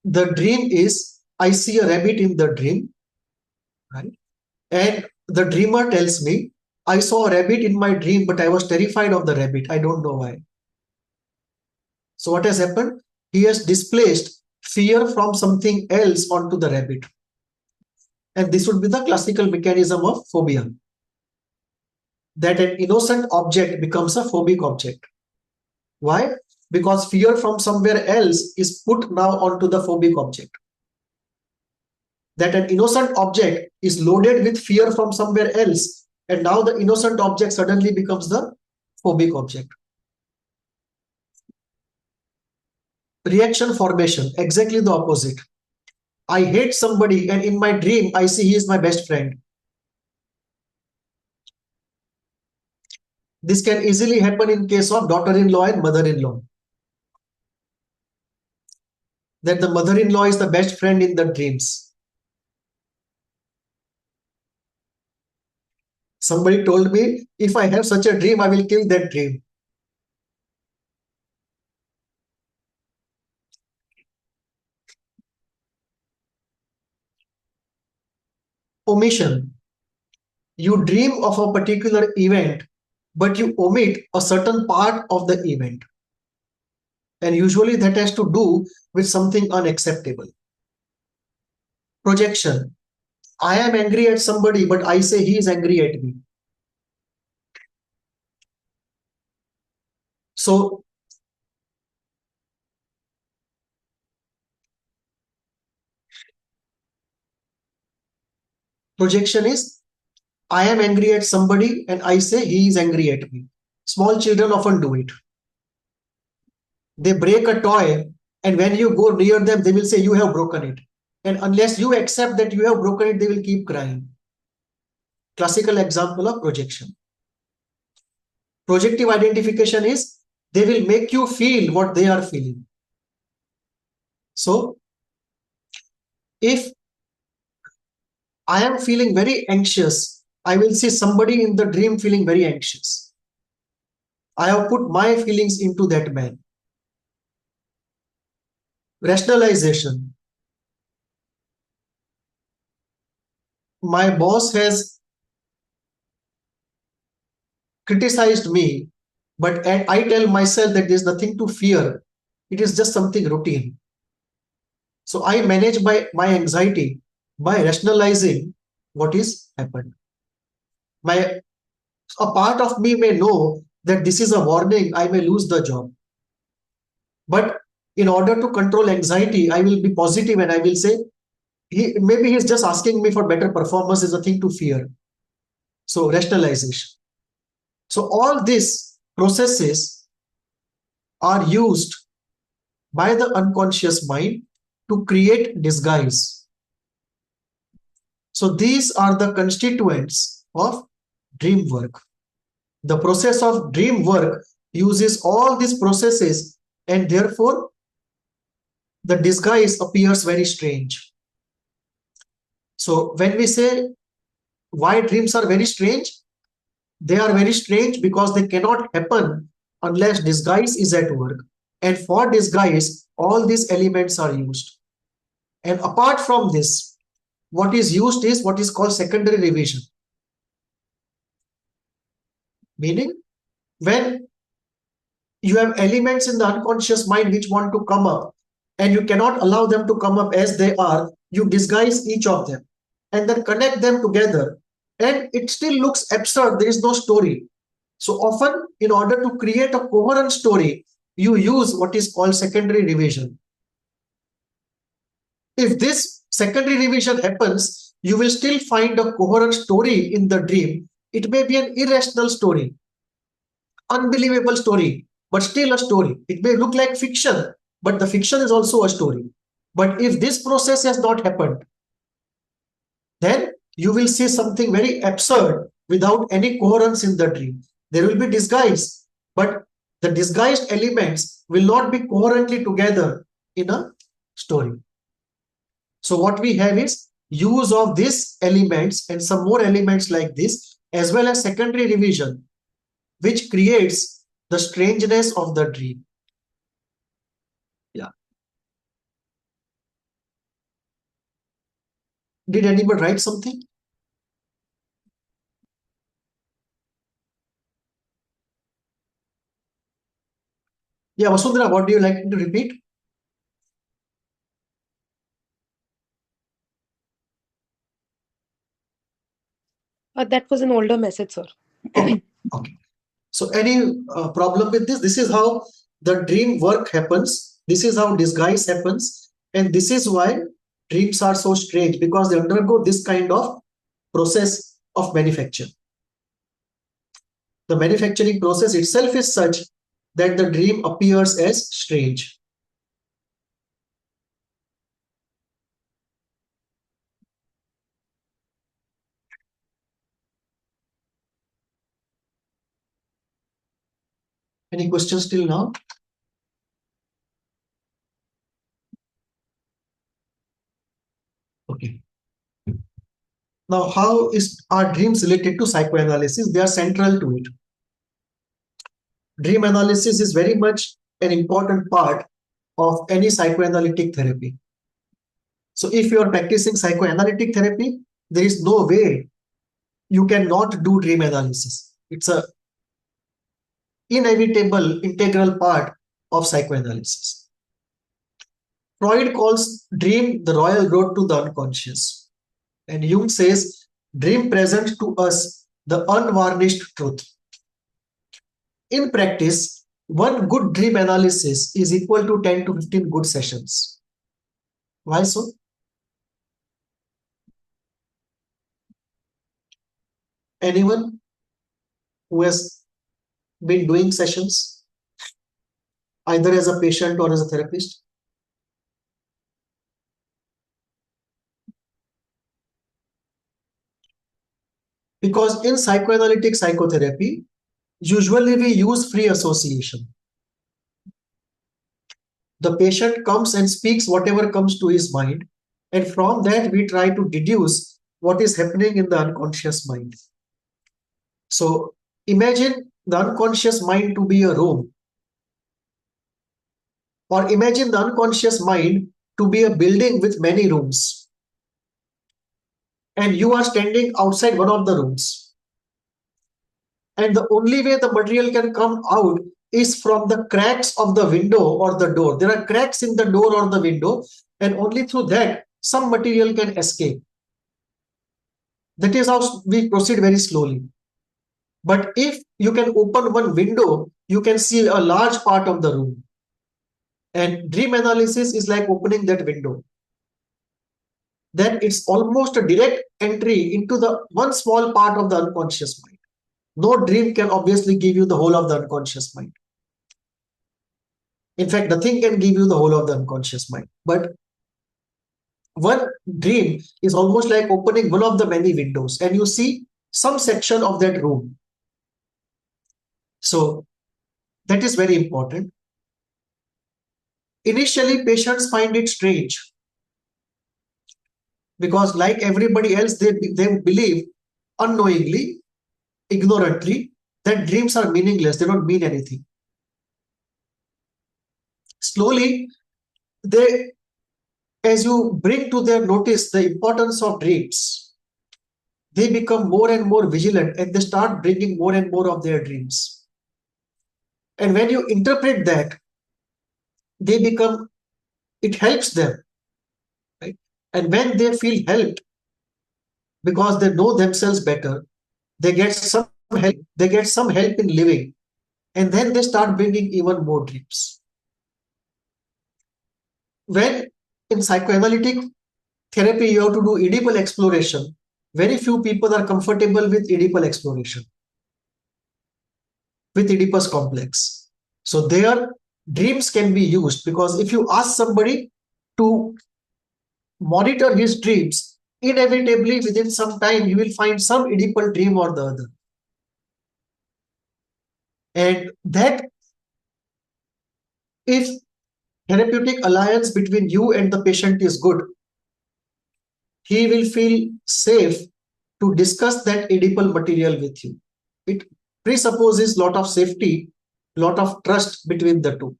[SPEAKER 1] the dream is I see a rabbit in the dream, right? And the dreamer tells me, I saw a rabbit in my dream, but I was terrified of the rabbit. I don't know why. So what has happened? He has displaced fear from something else onto the rabbit. And this would be the classical mechanism of phobia. That an innocent object becomes a phobic object. Why? Because fear from somewhere else is put now onto the phobic object. That an innocent object is loaded with fear from somewhere else, and now the innocent object suddenly becomes the phobic object. Reaction formation, exactly the opposite. I hate somebody, and in my dream, I see he is my best friend. This can easily happen in case of daughter-in-law and mother-in-law. That the mother-in-law is the best friend in the dreams. Somebody told me, if I have such a dream, I will kill that dream. Omission. You dream of a particular event, but you omit a certain part of the event. And usually that has to do with something unacceptable. Projection. I am angry at somebody, but I say he is angry at me. So projection is I am angry at somebody and I say he is angry at me. Small children often do it. They break a toy, and when you go near them, they will say, you have broken it. And unless you accept that you have broken it, they will keep crying. Classical example of projection. Projective identification is they will make you feel what they are feeling. So, if I am feeling very anxious, I will see somebody in the dream feeling very anxious. I have put my feelings into that man. Rationalization. My boss has criticized me, but I tell myself that there's nothing to fear. It is just something routine. So I manage my anxiety by rationalizing what is happened. A part of me may know that this is a warning, I may lose the job. But in order to control anxiety, I will be positive and I will say, maybe he's just asking me for better performance, is a thing to fear. So rationalization. So all these processes are used by the unconscious mind to create disguise. So these are the constituents of dream work. The process of dream work uses all these processes, and therefore the disguise appears very strange. So when we say why dreams are very strange, they are very strange because they cannot happen unless disguise is at work. And for disguise, all these elements are used. And apart from this, what is used is what is called secondary revision. Meaning, when you have elements in the unconscious mind which want to come up, and you cannot allow them to come up as they are, you disguise each of them and then connect them together, and it still looks absurd. There is no story. So often, in order to create a coherent story, you use what is called secondary revision. If this secondary revision happens, you will still find a coherent story in the dream. It may be an irrational story, unbelievable story, but still a story. It may look like fiction, but the fiction is also a story. But if this process has not happened, then you will see something very absurd without any coherence in the dream. There will be disguise, but the disguised elements will not be coherently together in a story. So what we have is use of these elements and some more elements like this, as well as secondary revision, which creates the strangeness of the dream. Yeah. Did anybody write something? Yeah, Vasundhara, what do you like to repeat?
[SPEAKER 3] That was an older message, sir.
[SPEAKER 1] Okay. Okay. So any problem with this? This is how the dream work happens. This is how disguise happens. And this is why dreams are so strange, because they undergo this kind of process of manufacture. The manufacturing process itself is such that the dream appears as strange. Any questions till now? Okay. Now, how are dreams related to psychoanalysis? They are central to it. Dream analysis is very much an important part of any psychoanalytic therapy. So if you are practicing psychoanalytic therapy, there is no way you cannot do dream analysis. It's a inevitable integral part of psychoanalysis. Freud calls dream the royal road to the unconscious. And Jung says dream present to us the unvarnished truth. In practice, one good dream analysis is equal to 10 to 15 good sessions. Why so? Anyone who has been doing sessions, either as a patient or as a therapist? Because in psychoanalytic psychotherapy, usually we use free association. The patient comes and speaks whatever comes to his mind, and from that we try to deduce what is happening in the unconscious mind. So imagine the unconscious mind to be a room, or imagine the unconscious mind to be a building with many rooms, and you are standing outside one of the rooms, and the only way the material can come out is from the cracks of the window or the door. There are cracks in the door or the window, and only through that some material can escape. That is how we proceed very slowly. But if you can open one window, you can see a large part of the room. And dream analysis is like opening that window. Then it's almost a direct entry into the one small part of the unconscious mind. No dream can obviously give you the whole of the unconscious mind. In fact, nothing can give you the whole of the unconscious mind. But one dream is almost like opening one of the many windows, and you see some section of that room. So that is very important. Initially, patients find it strange because, like everybody else, they believe unknowingly, ignorantly, that dreams are meaningless. They don't mean anything. Slowly, as you bring to their notice the importance of dreams, they become more and more vigilant, and they start bringing more and more of their dreams. And when you interpret that, it helps them, right? And when they feel helped because they know themselves better, they get some help in living, and then they start bringing even more dreams. When in psychoanalytic therapy you have to do Oedipal exploration, very few people are comfortable with Oedipal exploration, with Oedipus complex. So their dreams can be used, because if you ask somebody to monitor his dreams, inevitably within some time you will find some Oedipal dream or the other. And that, if therapeutic alliance between you and the patient is good, he will feel safe to discuss that Oedipal material with you. It presupposes lot of safety, lot of trust between the two.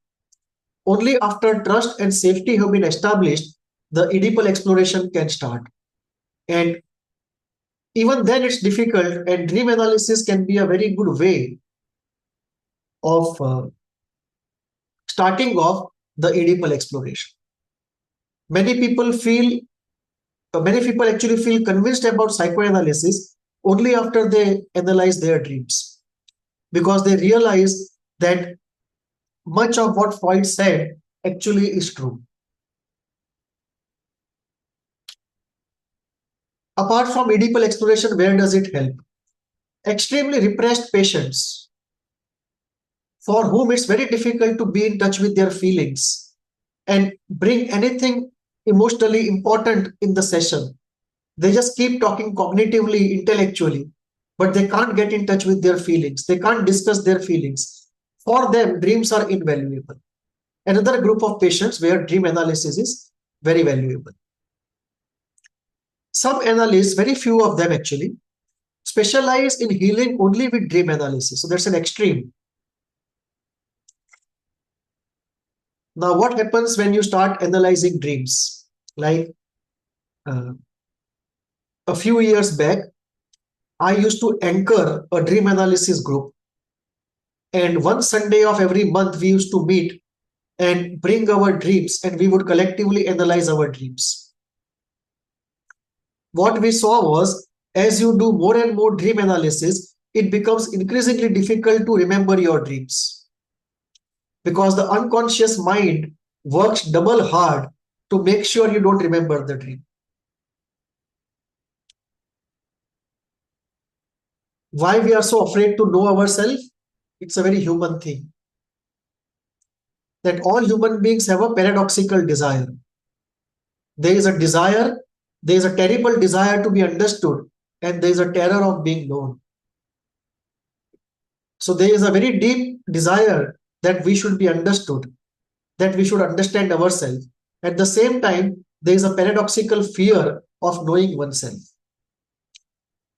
[SPEAKER 1] Only after trust and safety have been established, the Oedipal exploration can start. And even then it's difficult, and dream analysis can be a very good way of starting off the Oedipal exploration. Many people actually feel convinced about psychoanalysis only after they analyze their dreams, because they realize that much of what Freud said actually is true. Apart from Oedipal exploration, where does it help? Extremely repressed patients, for whom it's very difficult to be in touch with their feelings and bring anything emotionally important in the session. They just keep talking cognitively, intellectually, but they can't get in touch with their feelings. They can't discuss their feelings. For them, dreams are invaluable. Another group of patients where dream analysis is very valuable. Some analysts, very few of them actually, specialize in healing only with dream analysis. So that's an extreme. Now, what happens when you start analyzing dreams? Like a few years back, I used to anchor a dream analysis group. And one Sunday of every month, we used to meet and bring our dreams, and we would collectively analyze our dreams. What we saw was, as you do more and more dream analysis, it becomes increasingly difficult to remember your dreams, because the unconscious mind works double hard to make sure you don't remember the dream. Why we are so afraid to know ourselves? It's a very human thing. That all human beings have a paradoxical desire. There is a desire, there is a terrible desire to be understood, and there is a terror of being known. So there is a very deep desire that we should be understood, that we should understand ourselves. At the same time, there is a paradoxical fear of knowing oneself.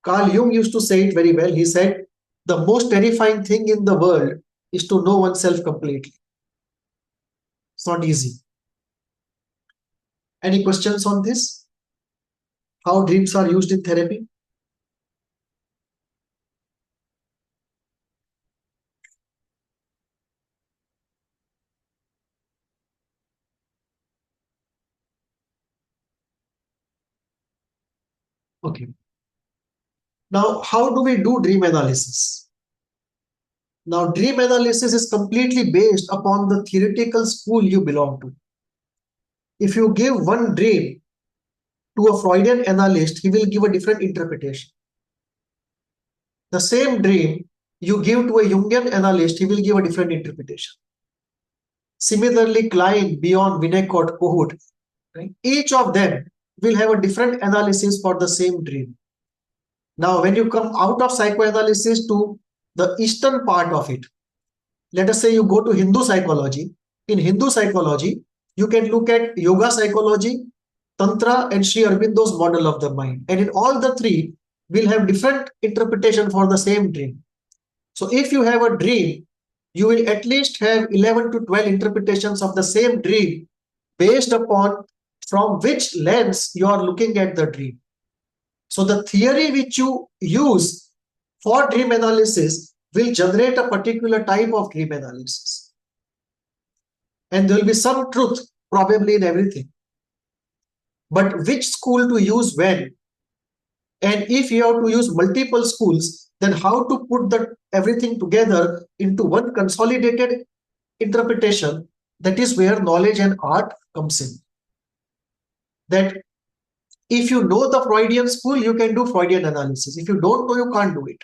[SPEAKER 1] Carl Jung used to say it very well. He said, the most terrifying thing in the world is to know oneself completely. It's not easy. Any questions on this? How dreams are used in therapy? Okay. Now, how do we do dream analysis? Now, dream analysis is completely based upon the theoretical school you belong to. If you give one dream to a Freudian analyst, he will give a different interpretation. The same dream you give to a Jungian analyst, he will give a different interpretation. Similarly, Klein, Bion, Winnicott, Kohut, right? Each of them will have a different analysis for the same dream. Now, when you come out of psychoanalysis to the eastern part of it, let us say you go to Hindu psychology. In Hindu psychology, you can look at yoga psychology, Tantra, and Sri Aurobindo's model of the mind. And in all the three, we'll have different interpretation for the same dream. So if you have a dream, you will at least have 11 to 12 interpretations of the same dream based upon from which lens you are looking at the dream. So the theory which you use for dream analysis will generate a particular type of dream analysis. And there will be some truth probably in everything. But which school to use when? And if you have to use multiple schools, then how to put everything together into one consolidated interpretation? That is where knowledge and art comes in. That if you know the Freudian school, you can do Freudian analysis. If you don't know, you can't do it.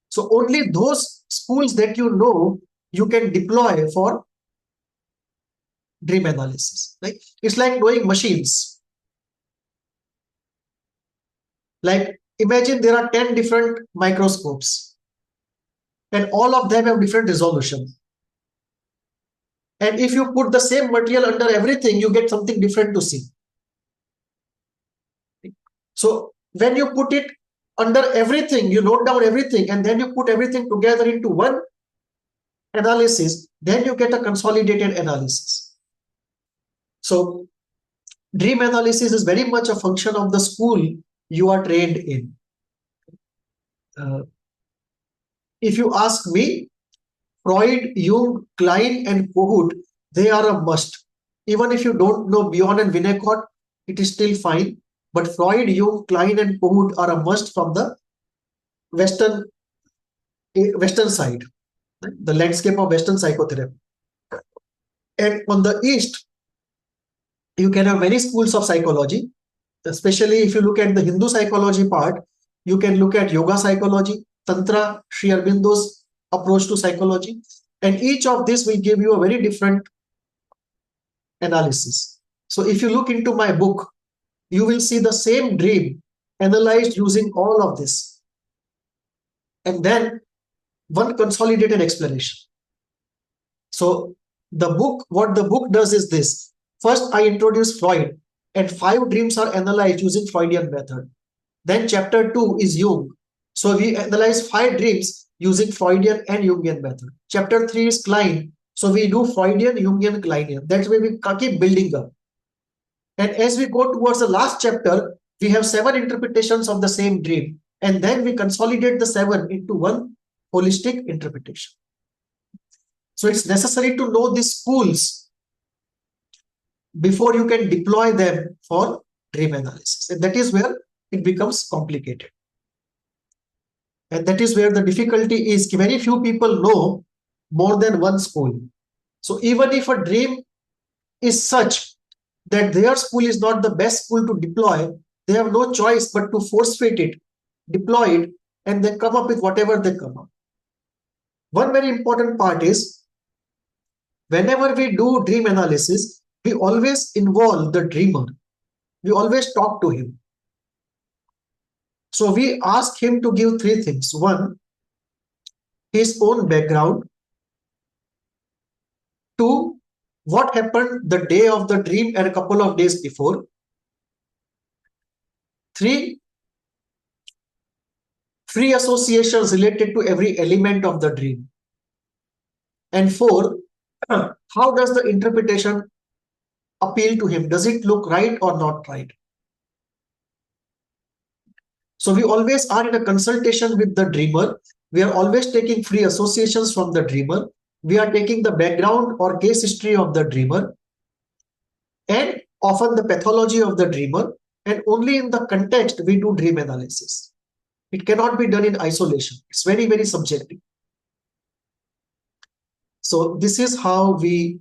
[SPEAKER 1] So only those schools that you know, you can deploy for dream analysis. Like, it's like knowing machines. Like, imagine there are 10 different microscopes and all of them have different resolution. And if you put the same material under everything, you get something different to see. So when you put it under everything, you note down everything, and then you put everything together into one analysis, then you get a consolidated analysis. So dream analysis is very much a function of the school you are trained in. If you ask me, Freud, Jung, Klein, and Kohut, they are a must. Even if you don't know Bion and Winnicott, it is still fine. But Freud, Jung, Klein, and Kohut are a must from the Western side, the landscape of Western psychotherapy. And on the East, you can have many schools of psychology, especially if you look at the Hindu psychology part. You can look at yoga psychology, Tantra, Sri Aurobindo's approach to psychology, and each of this will give you a very different analysis. So if you look into my book, you will see the same dream analyzed using all of this, and then one consolidated explanation. So the book, what the book does is this. First, I introduce Freud, and 5 dreams are analyzed using Freudian method. Then chapter 2 is Jung. So we analyze 5 dreams using Freudian and Jungian method. Chapter 3 is Klein. So we do Freudian, Jungian, Kleinian. That's why we keep building up. And as we go towards the last chapter, we have 7 interpretations of the same dream. and then we consolidate the 7 into one holistic interpretation. So it's necessary to know these schools before you can deploy them for dream analysis. And that is where it becomes complicated. And that is where the difficulty is. Very few people know more than one school. So even if a dream is such that their school is not the best school to deploy, they have no choice but to force fit it, deploy it, and then come up with whatever they come up. One very important part is whenever we do dream analysis, we always involve the dreamer. We always talk to him. So we ask him to give 3 things. One, his own background. 2, what happened the day of the dream and a couple of days before. 3, free associations related to every element of the dream. And 4, how does the interpretation appeal to him? Does it look right or not right? So we always are in a consultation with the dreamer. We are always taking free associations from the dreamer. We are taking the background or case history of the dreamer and often the pathology of the dreamer, and only in the context we do dream analysis. It cannot be done in isolation. It's very, very subjective. So this is how we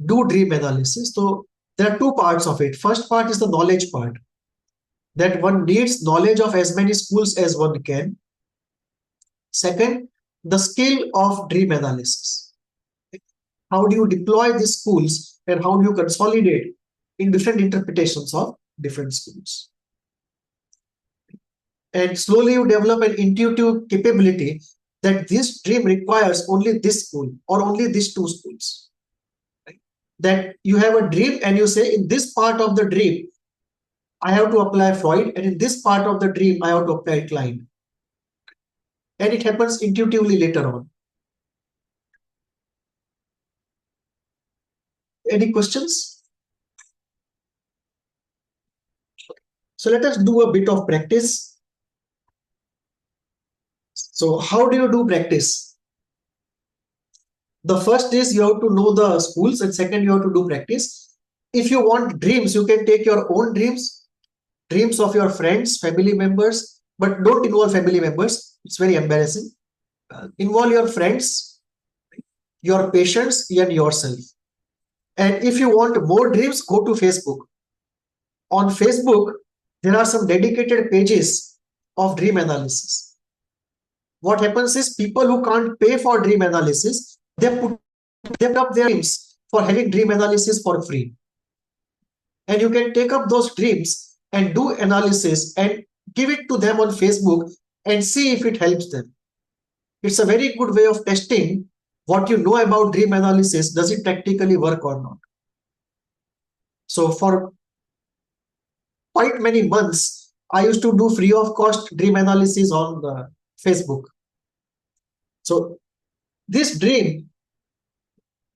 [SPEAKER 1] do dream analysis. So there are 2 parts of it. First part is the knowledge part, that one needs knowledge of as many schools as one can. Second, the skill of dream analysis. How do you deploy these schools and how do you consolidate in different interpretations of different schools? And slowly you develop an intuitive capability that this dream requires only this school or only these 2 schools. Right? That you have a dream and you say, in this part of the dream, I have to apply Freud, and in this part of the dream, I have to apply Klein. And it happens intuitively later on. Any questions? So let us do a bit of practice. So how do you do practice? The first is you have to know the schools, and second, you have to do practice. If you want dreams, you can take your own dreams, dreams of your friends, family members, but don't involve family members. It's very embarrassing. Involve your friends, your patients, and yourself. And if you want more dreams, go to Facebook. On Facebook, there are some dedicated pages of dream analysis. What happens is people who can't pay for dream analysis, they put up their dreams for having dream analysis for free. And you can take up those dreams and do analysis and give it to them on Facebook and see if it helps them. It's a very good way of testing what you know about dream analysis. Does it practically work or not? So for quite many months, I used to do free of cost dream analysis on Facebook. So this dream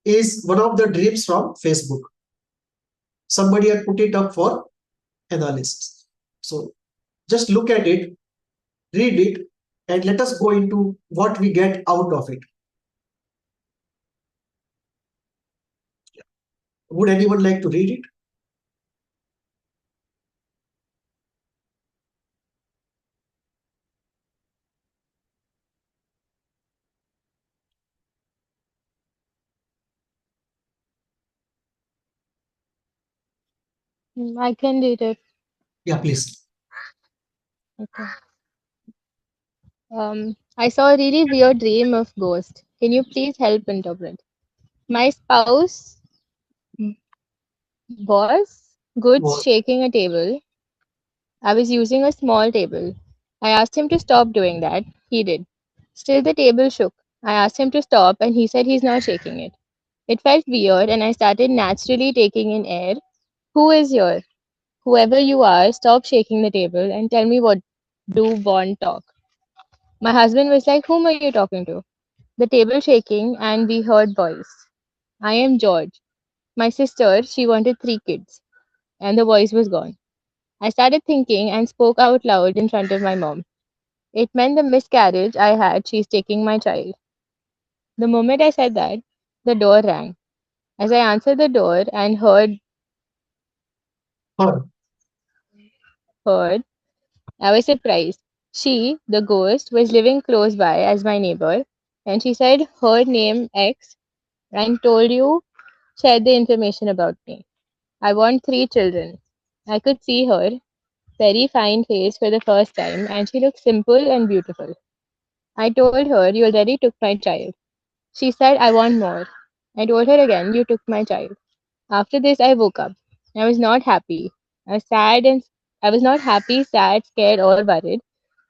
[SPEAKER 1] is one of the dreams from Facebook. Somebody had put it up for analysis. So just look at it, read it, and let us go into what we get out of it. Would anyone like to read it?
[SPEAKER 4] I can read it.
[SPEAKER 1] Yeah, please.
[SPEAKER 4] Okay. I saw a really weird dream of ghost. Can you please help interpret? My spouse was good
[SPEAKER 1] What?
[SPEAKER 4] shaking a table. I was using a small table. I asked him to stop doing that. He did. Still, the table shook. I asked him to stop, and he said he's not shaking it. It felt weird, and I started naturally taking in air. Who is here? Whoever you are, stop shaking the table and tell me what do want talk. My husband was like, whom are you talking to? The table shaking, and we heard voice. I am George. My sister, she wanted 3 kids, and the voice was gone. I started thinking and spoke out loud in front of my mom. It meant the miscarriage I had, she's taking my child. The moment I said that, the door rang. As I answered the door and
[SPEAKER 1] Her.
[SPEAKER 4] heard, I was surprised. She, the ghost, was living close by as my neighbor, and she said her name X and told you, shared the information about me. I want 3 children. I could see her very fine face for the first time, and she looked simple and beautiful. I told her, you already took my child. She said, I want more. I told her again, you took my child. After this, I woke up. I was not happy. I was sad and I was not happy, sad, scared, or worried,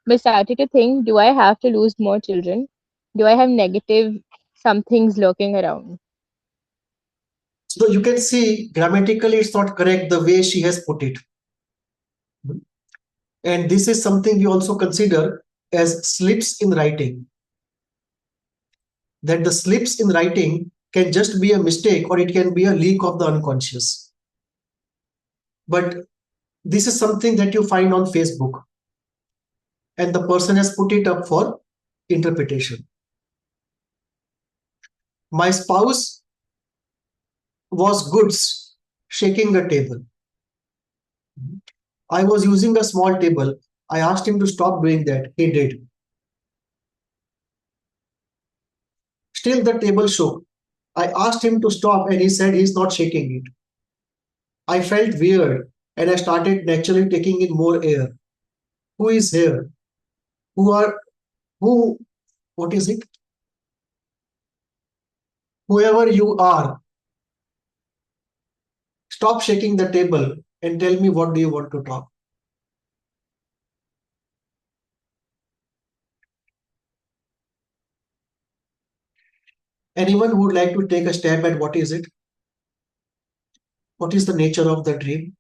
[SPEAKER 4] but started to think, do I have to lose more children? Do I have negative somethings lurking around?
[SPEAKER 1] So you can see grammatically it's not correct the way she has put it. And this is something we also consider as slips in writing. That the slips in writing can just be a mistake or it can be a leak of the unconscious. But this is something that you find on Facebook and the person has put it up for interpretation. My spouse was goods shaking a table. I was using a small table. I asked him to stop doing that. He did. Still the table shook. I asked him to stop and he said he's not shaking it. I felt weird and I started naturally taking in more air. Who is here? Who, what is it? Whoever you are, stop shaking the table and tell me what do you want to talk. Anyone who would like to take a stab at what is it? What is the nature of the dream?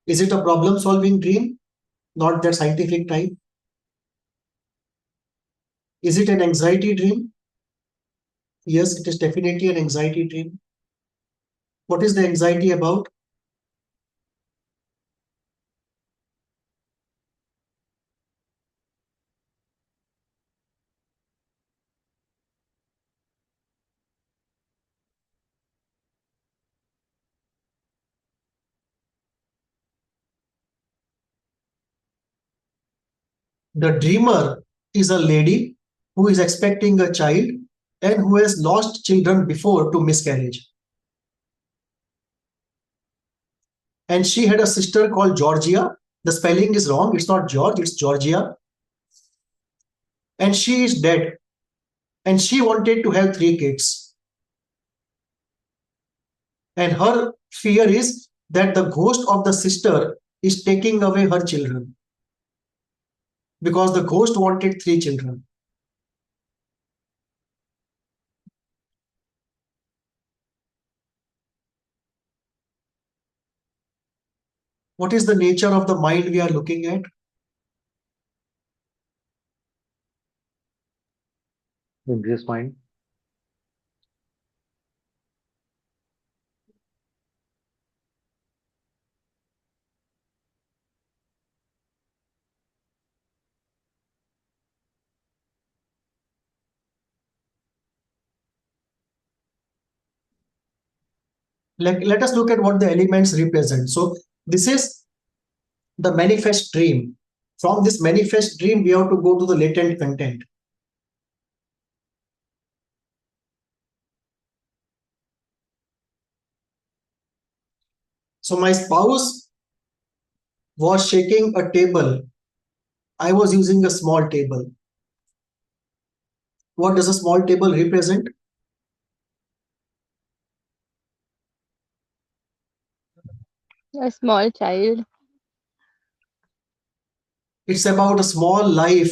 [SPEAKER 1] Is it a problem-solving dream? Not that scientific type? Is it an anxiety dream? Yes, it is definitely an anxiety dream. What is the anxiety about? The dreamer is a lady who is expecting a child and who has lost children before to miscarriage. And she had a sister called Georgia. The spelling is wrong. It's not George, it's Georgia. And she is dead. And she wanted to have 3 kids. And her fear is that the ghost of the sister is taking away her children. Because the ghost wanted 3 children. What is the nature of the mind we are looking at?
[SPEAKER 2] This mind.
[SPEAKER 1] Let us look at what the elements represent. So this is the manifest dream. From this manifest dream, we have to go to the latent content. So my spouse was shaking a table. I was using a small table. What does a small table represent?
[SPEAKER 4] A small child.
[SPEAKER 1] It's about a small life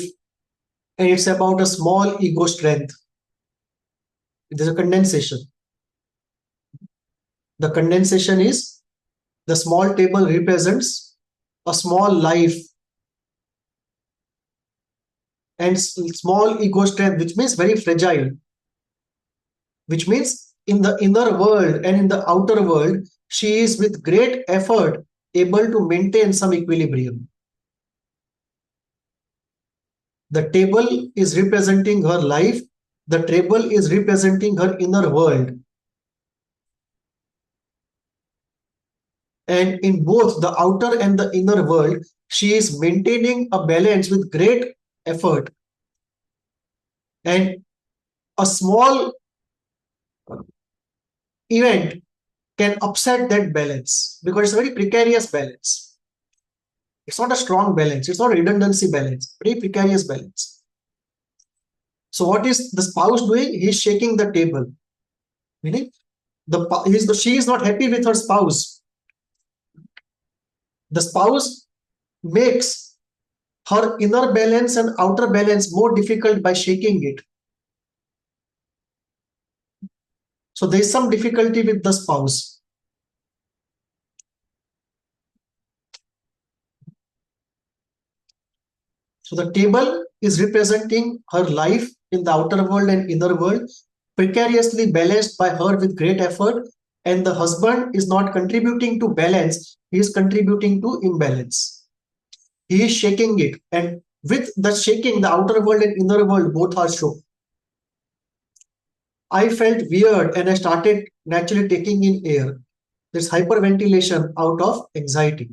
[SPEAKER 1] and it's about a small ego strength. There's a condensation. The condensation is the small table represents a small life and small ego strength, which means very fragile, which means in the inner world and in the outer world, she is with great effort able to maintain some equilibrium. The table is representing her life. The table is representing her inner world. And in both the outer and the inner world, she is maintaining a balance with great effort. And a small event can upset that balance because it's a very precarious balance. It's not a strong balance. It's not a redundancy balance. Very precarious balance. So what is the spouse doing? He's shaking the table. Meaning, she is not happy with her spouse. The spouse makes her inner balance and outer balance more difficult by shaking it. So there is some difficulty with the spouse. So the table is representing her life in the outer world and inner world, precariously balanced by her with great effort, and the husband is not contributing to balance, he is contributing to imbalance. He is shaking it, and with the shaking, the outer world and inner world both are shook. I felt weird and I started naturally taking in air. There's hyperventilation out of anxiety.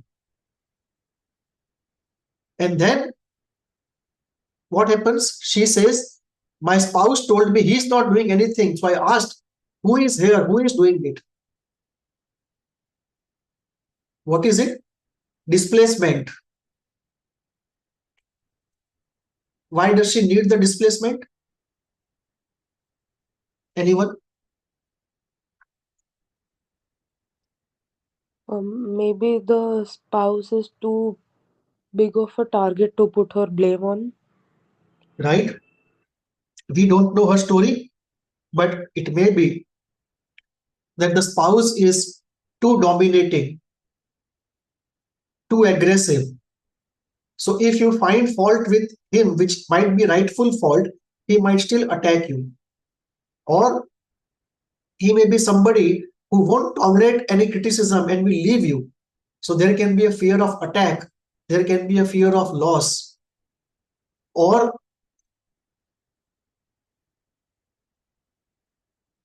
[SPEAKER 1] And then what happens? She says, my spouse told me he's not doing anything. So I asked, who is here? Who is doing it? What is it? Displacement. Why does she need the displacement? Anyone?
[SPEAKER 3] Maybe the spouse is too big of a target to put her blame on.
[SPEAKER 1] Right? We don't know her story, but it may be that the spouse is too dominating, too aggressive. So if you find fault with him, which might be rightful fault, he might still attack you. Or he may be somebody who won't tolerate any criticism and will leave you. So there can be a fear of attack. There can be a fear of loss. Or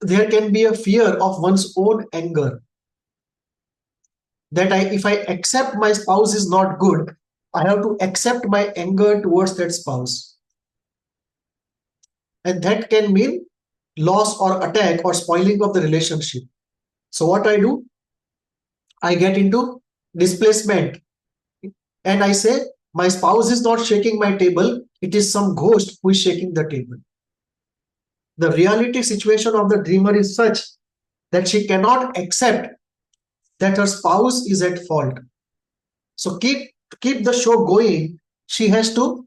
[SPEAKER 1] there can be a fear of one's own anger. That if I accept my spouse is not good, I have to accept my anger towards that spouse. And that can mean loss or attack or spoiling of the relationship. So what I do? I get into displacement. And I say, my spouse is not shaking my table. It is some ghost who is shaking the table. The reality situation of the dreamer is such that she cannot accept that her spouse is at fault. So keep the show going. She has to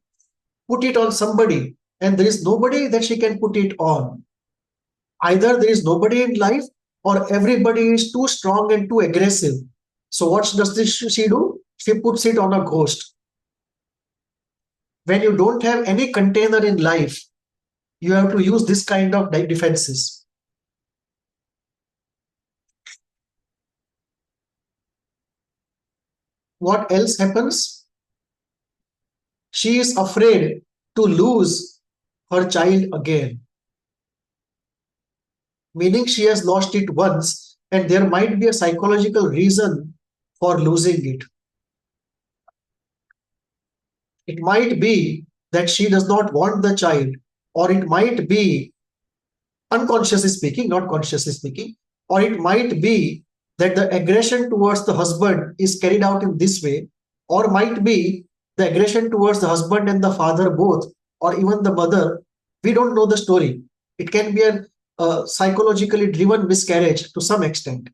[SPEAKER 1] put it on somebody, and there is nobody that she can put it on. Either there is nobody in life, or everybody is too strong and too aggressive. So what does she do? She puts it on a ghost. When you don't have any container in life, you have to use this kind of defenses. What else happens? She is afraid to lose her child again. Meaning she has lost it once, and there might be a psychological reason for losing it. It might be that she does not want the child, or it might be, unconsciously speaking, not consciously speaking, or it might be that the aggression towards the husband is carried out in this way, or might be the aggression towards the husband and the father both, or even the mother. We don't know the story. It can be a psychologically driven miscarriage to some extent.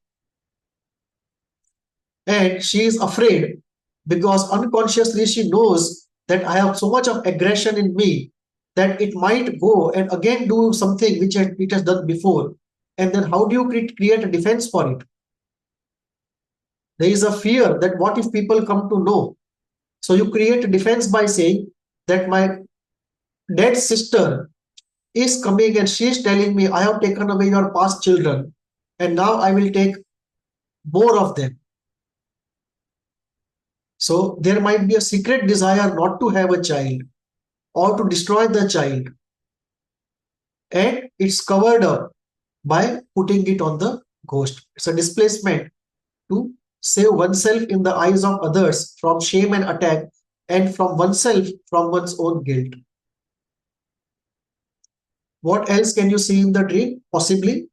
[SPEAKER 1] And she is afraid because unconsciously she knows that I have so much of aggression in me that it might go and again do something which it has done before. And then how do you create a defense for it? There is a fear that what if people come to know? So you create a defense by saying that my dead sister is coming and she is telling me, I have taken away your past children and now I will take more of them. So there might be a secret desire not to have a child or to destroy the child, and it's covered up by putting it on the ghost. It's a displacement to save oneself in the eyes of others from shame and attack, and from oneself from one's own guilt. What else can you see in the dream? Possibly,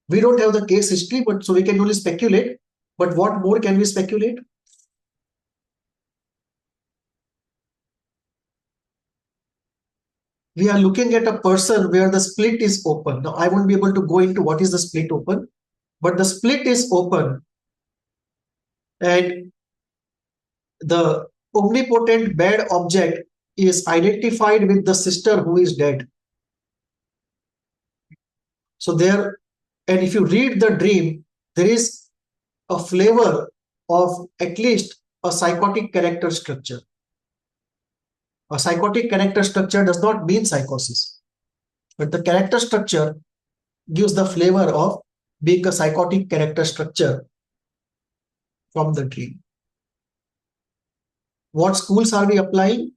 [SPEAKER 1] we don't have the case history, but so we can only speculate. But what more can we speculate? We are looking at a person where the split is open. Now, I won't be able to go into what is the split open, but the split is open, and the omnipotent bad object is identified with the sister who is dead. So there, and if you read the dream, there is a flavor of at least a psychotic character structure. A psychotic character structure does not mean psychosis, but the character structure gives the flavor of being a psychotic character structure from the dream. What schools are we applying?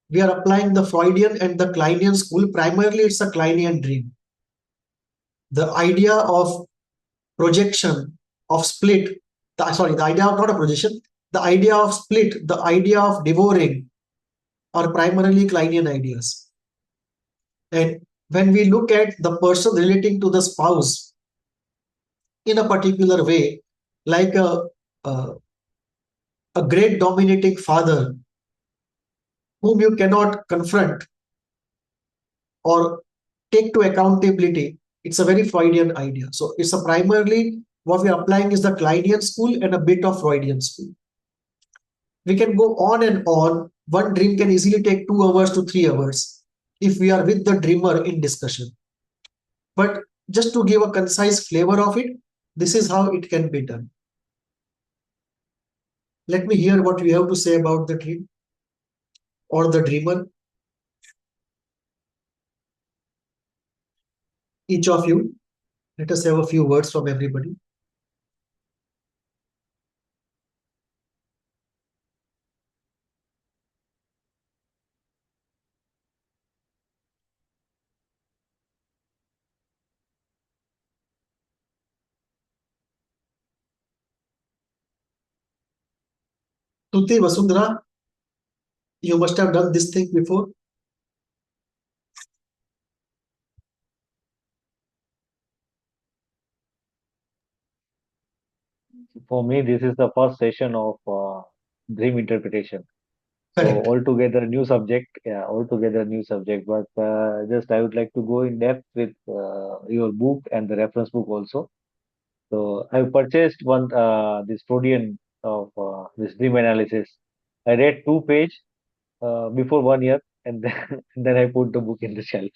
[SPEAKER 1] We are applying the Freudian and the Kleinian school. Primarily, it's a Kleinian dream. The idea of projection, of split, the idea of not a projection, the idea of split, the idea of devouring are primarily Kleinian ideas. And when we look at the person relating to the spouse in a particular way, like a great dominating father whom you cannot confront or take to accountability, it's a very Freudian idea. So it's a primarily what we are applying is the Kleinian school and a bit of Freudian school. We can go on and on. One dream can easily take 2 hours to 3 hours if we are with the dreamer in discussion. But just to give a concise flavor of it, this is how it can be done. Let me hear what you have to say about the dream or the dreamer. Each of you, let us have a few words from everybody. Tuti, Vasundhara, you must have done this thing before.
[SPEAKER 2] For me, this is the first session of dream interpretation. So
[SPEAKER 1] Correct.
[SPEAKER 2] altogether new subject, yeah, altogether new subject. But just I would like to go in depth with your book and the reference book also. So I purchased one this Freudian of this dream analysis. I read 2 page before 1 year, and then then I put the book in the shelf.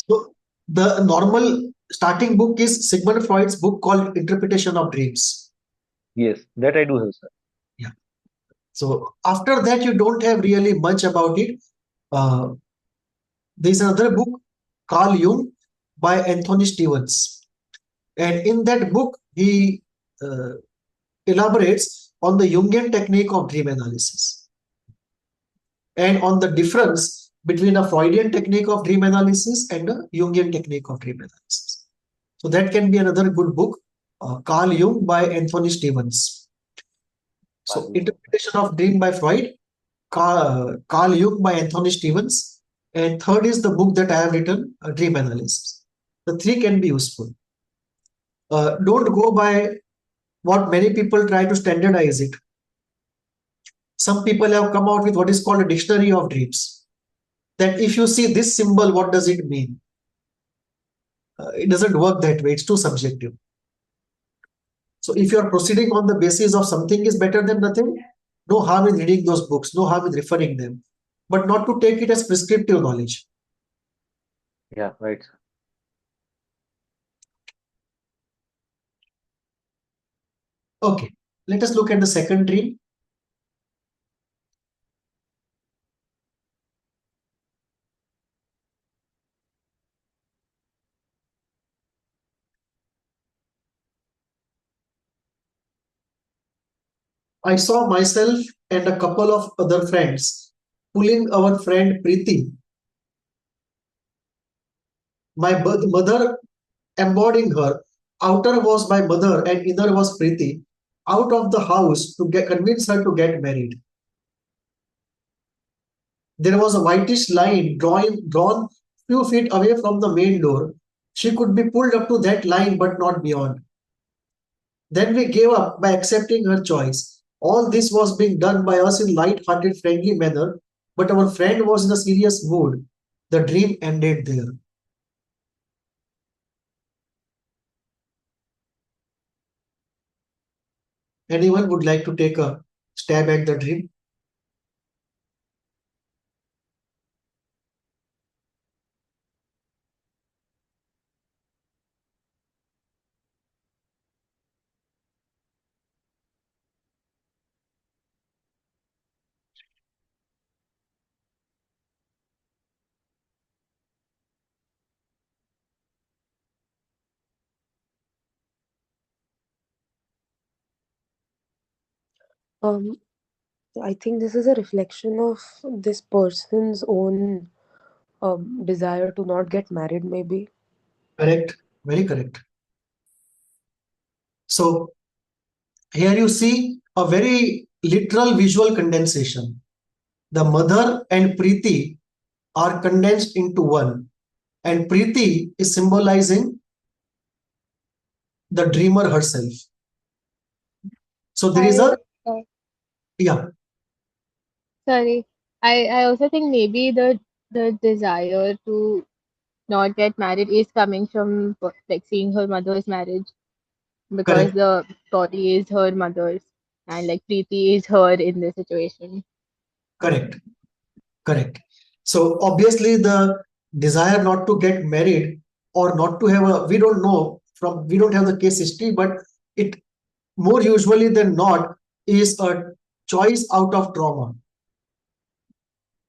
[SPEAKER 1] So the normal starting book is Sigmund Freud's book called Interpretation of Dreams.
[SPEAKER 2] Yes, that I do have, sir.
[SPEAKER 1] Yeah. So after that, you don't have really much about it. There's another book, Carl Jung, by Anthony Stevens. And in that book, he elaborates on the Jungian technique of dream analysis and on the difference between a Freudian technique of dream analysis and a Jungian technique of dream analysis. So that can be another good book, Carl Jung by Anthony Stevens. So Interpretation of Dream by Freud, Carl Jung by Anthony Stevens, and third is the book that I have written, Dream Analysis. The three can be useful. Don't go by what many people try to standardize it. Some people have come out with what is called a dictionary of dreams. That if you see this symbol, what does it mean? It doesn't work that way. It's too subjective. So if you are proceeding on the basis of something is better than nothing, no harm in reading those books, no harm in referring them, but not to take it as prescriptive knowledge.
[SPEAKER 2] Yeah, right.
[SPEAKER 1] Okay, let us look at the second dream. I saw myself and a couple of other friends pulling our friend Preeti, my mother embodying her. Outer was my mother and inner was Preeti, out of the house to convince her to get married. There was a whitish line drawn few feet away from the main door. She could be pulled up to that line but not beyond. Then we gave up by accepting her choice. All this was being done by us in light-hearted, friendly manner, but our friend was in a serious mood. The dream ended there. Anyone would like to take a stab at the dream?
[SPEAKER 3] Um, I think this is a reflection of this person's own desire to not get married, maybe.
[SPEAKER 1] Correct. Very correct. So here you see a very literal visual condensation. The mother and Preeti are condensed into one, and Preeti is symbolizing the dreamer herself. So there is
[SPEAKER 4] I
[SPEAKER 1] a,
[SPEAKER 4] uh,
[SPEAKER 1] yeah,
[SPEAKER 4] sorry. I also think maybe the desire to not get married is coming from like seeing her mother's marriage because
[SPEAKER 1] correct,
[SPEAKER 4] the body is her mother's and like Preeti is her in this situation.
[SPEAKER 1] correct, correct. So obviously the desire not to get married or not to have a, we don't know from, we don't have the case history, but it more usually than not is a choice out of trauma.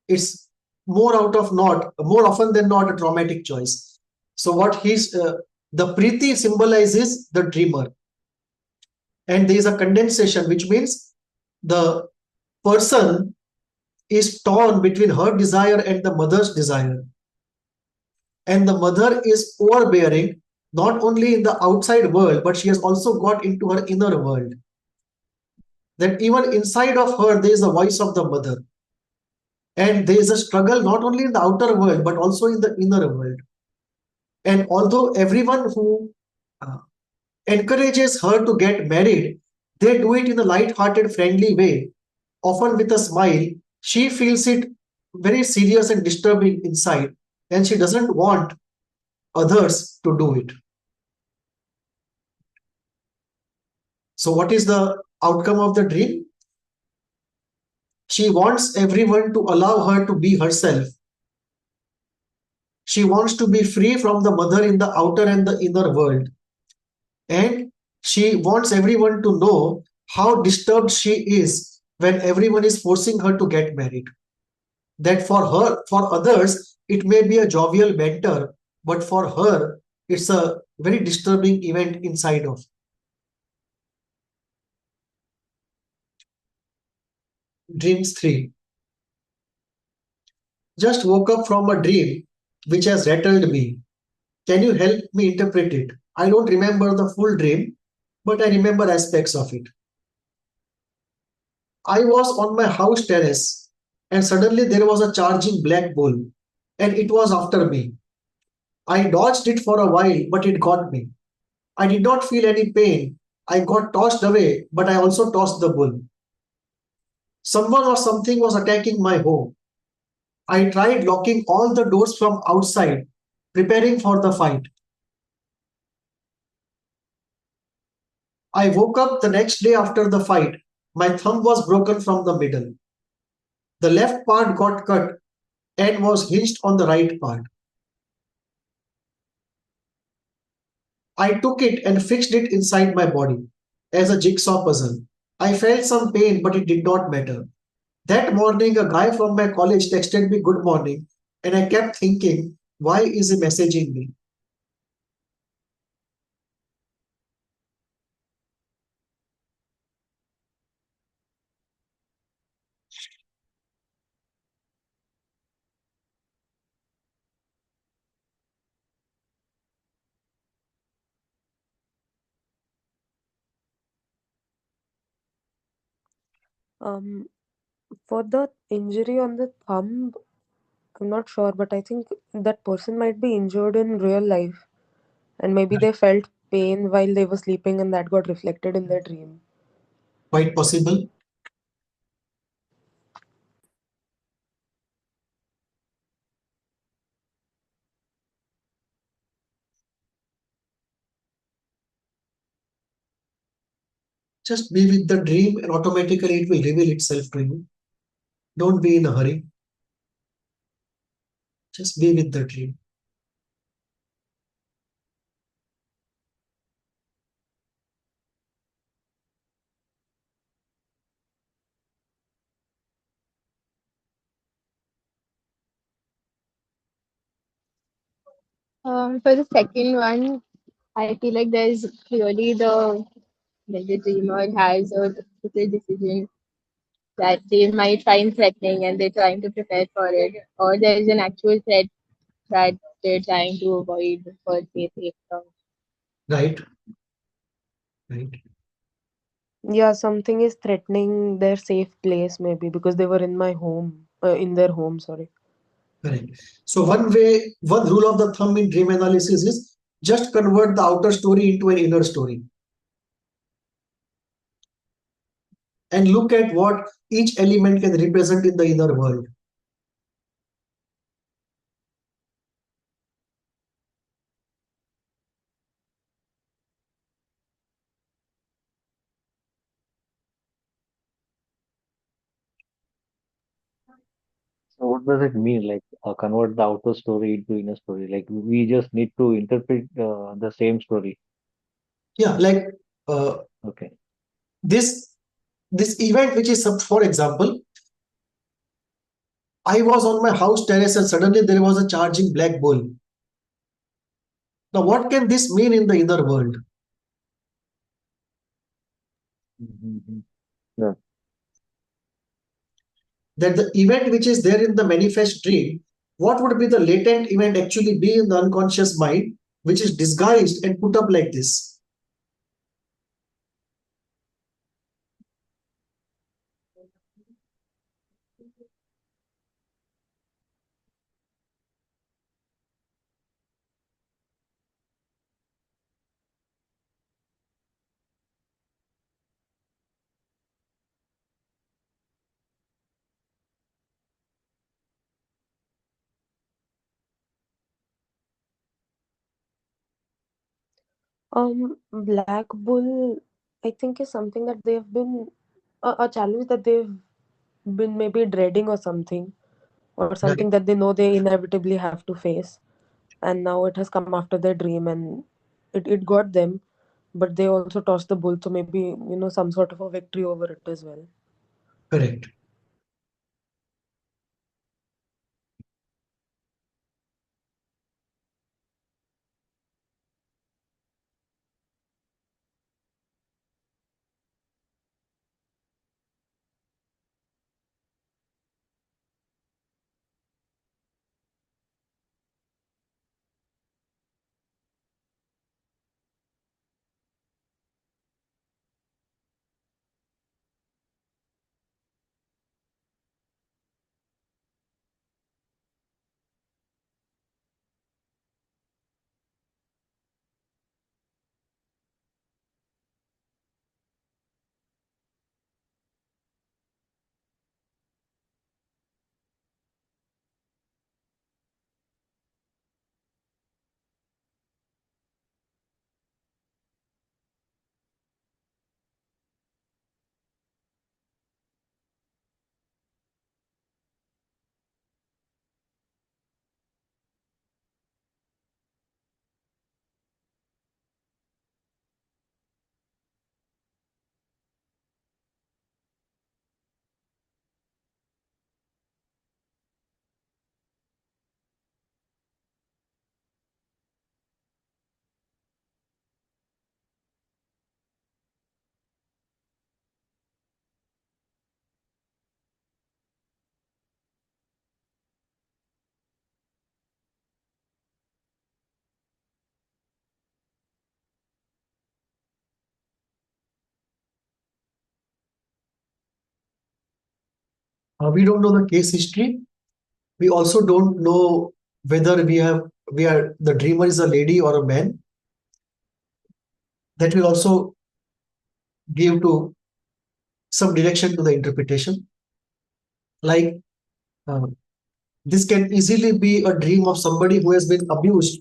[SPEAKER 1] It's more often than not a traumatic choice. So what the Preeti symbolizes the dreamer, and there is a condensation, which means the person is torn between her desire and the mother's desire, and the mother is overbearing not only in the outside world, but she has also got into her inner world. That even inside of her there is the voice of the mother, and there is a struggle not only in the outer world but also in the inner world. And although everyone who uh, encourages her to get married, they do it in a light-hearted, friendly way, often with a smile. She feels it very serious and disturbing inside, and she doesn't want others to do it. So, what is the outcome of the dream? She wants everyone to allow her to be herself. She wants to be free from the mother in the outer and the inner world. And she wants everyone to know how disturbed she is when everyone is forcing her to get married. That for her, for others, it may be a jovial banter, but for her, it's a very disturbing event inside of. Dreams 3. Just woke up from a dream which has rattled me. Can you help me interpret it? I don't remember the full dream, but I remember aspects of it. I was on my house terrace, and suddenly there was a charging black bull, and it was after me. I dodged it for a while, but it got me. I did not feel any pain. I got tossed away, but I also tossed the bull. Someone or something was attacking my home. I tried locking all the doors from outside, preparing for the fight. I woke up the next day after the fight. My thumb was broken from the middle. The left part got cut and was hinged on the right part. I took it and fixed it inside my body as a jigsaw puzzle. I felt some pain, but it did not matter. That morning, a guy from my college texted me good morning, and I kept thinking, why is he messaging me?
[SPEAKER 3] Um, for the injury on the thumb, I'm not sure, but I think that person might be injured in real life, and maybe they felt pain while they were sleeping, and that got reflected in their dream.
[SPEAKER 1] Quite possible. Just be with the dream and automatically it will reveal itself to you. Don't be in a hurry. Just be with the dream.
[SPEAKER 4] For the second one, I feel like there's clearly the dreamer has a difficult decision that they might find threatening and they're trying to prepare for it, or there's an actual threat that they're trying to avoid for safety.
[SPEAKER 1] Right? Right.
[SPEAKER 3] Yeah, something is threatening their safe place, maybe because they were in my home, in their home, sorry.
[SPEAKER 1] Correct. So one rule of the thumb in dream analysis is just convert the outer story into an inner story and look at what each element can represent in the inner world.
[SPEAKER 2] So what does it mean, like convert the outer story into inner story? Like we just need to interpret the same story.
[SPEAKER 1] Yeah, like uh,
[SPEAKER 2] Okay.
[SPEAKER 1] this this event which is for example, I was on my house terrace and suddenly there was a charging black bull. Now what can this mean in the inner world?
[SPEAKER 2] Mm-hmm. Yeah.
[SPEAKER 1] That the event which is there in the manifest dream, what would be the latent event actually be in the unconscious mind, which is disguised and put up like this?
[SPEAKER 3] Black bull, I think, is something that they've been a challenge that they've been maybe dreading or something, or
[SPEAKER 1] Right,
[SPEAKER 3] something that they know they inevitably have to face, and now it has come after their dream, and it got them, but they also tossed the bull, so maybe some sort of a victory over it as well.
[SPEAKER 1] correct. We don't know the case history. We also don't know whether the dreamer is a lady or a man. That will also give to some direction to the interpretation. Like uh, this can easily be a dream of somebody who has been abused.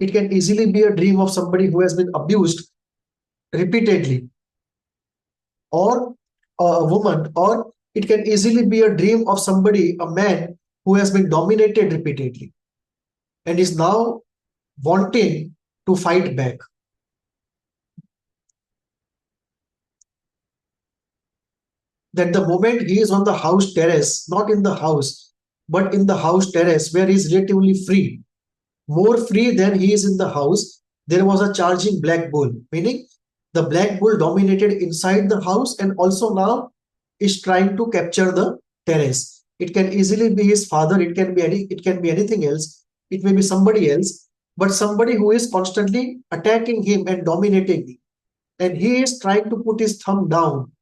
[SPEAKER 1] It can easily be a dream of somebody who has been abused repeatedly, or a woman, or it can easily be a dream of somebody, a man, who has been dominated repeatedly and is now wanting to fight back. That the moment he is on the house terrace, not in the house, but in the house terrace where he is relatively free, more free than he is in the house, there was a charging black bull, meaning the black bull dominated inside the house and also now is trying to capture the terrace. It can easily be his father, it can be anything else, it may be somebody else, but somebody who is constantly attacking him and dominating him. And he is trying to put his thumb down.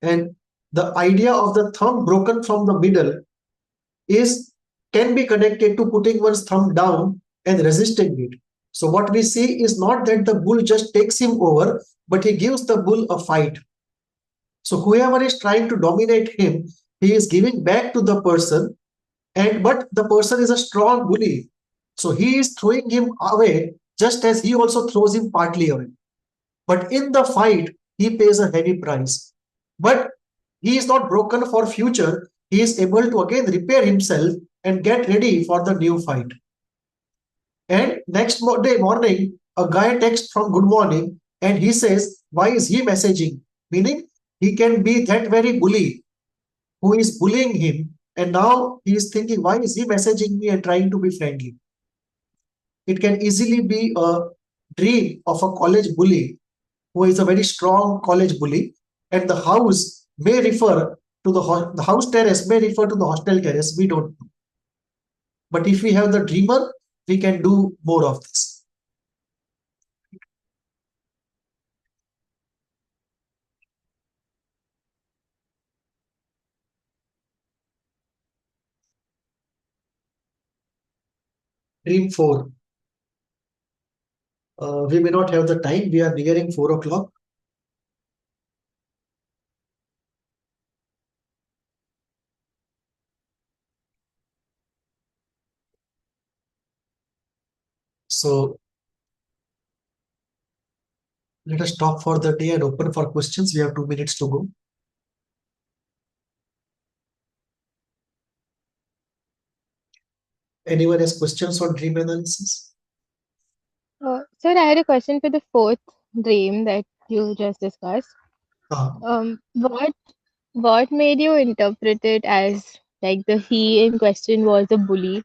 [SPEAKER 1] And the idea of the thumb broken from the middle is can be connected to putting one's thumb down and resisting it. So what we see is not that the bull just takes him over, but he gives the bull a fight. So whoever is trying to dominate him, he is giving back to the person, but the person is a strong bully. So he is throwing him away just as he also throws him partly away. But in the fight, he pays a heavy price. But he is not broken for future. He is able to again repair himself and get ready for the new fight. And next day morning, a guy texts from good morning and he says, why is he messaging? Meaning he can be that very bully who is bullying him. And now he is thinking, why is he messaging me and trying to be friendly? It can easily be a dream of a college bully who is a very strong college bully, and the house may refer to the house terrace may refer to the hostel terrace. We don't know. But if we have the dreamer, we can do more of this. Dream 4. We may not have the time. We are nearing 4 o'clock. So let us stop for the day and open for questions. We have 2 minutes to go. Anyone has questions on dream analysis?
[SPEAKER 4] Sir, I had a question for the fourth dream that you just discussed. What made you interpret it as like the he in question was a bully?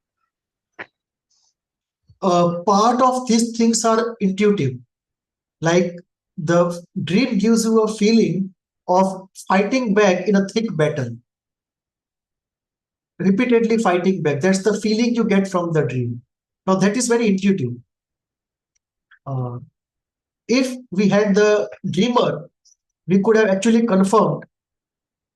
[SPEAKER 1] Part of these things are intuitive. Like the dream gives you a feeling of fighting back in a thick battle, repeatedly fighting back. That's the feeling you get from the dream. Now that is very intuitive. If we had the dreamer, we could have actually confirmed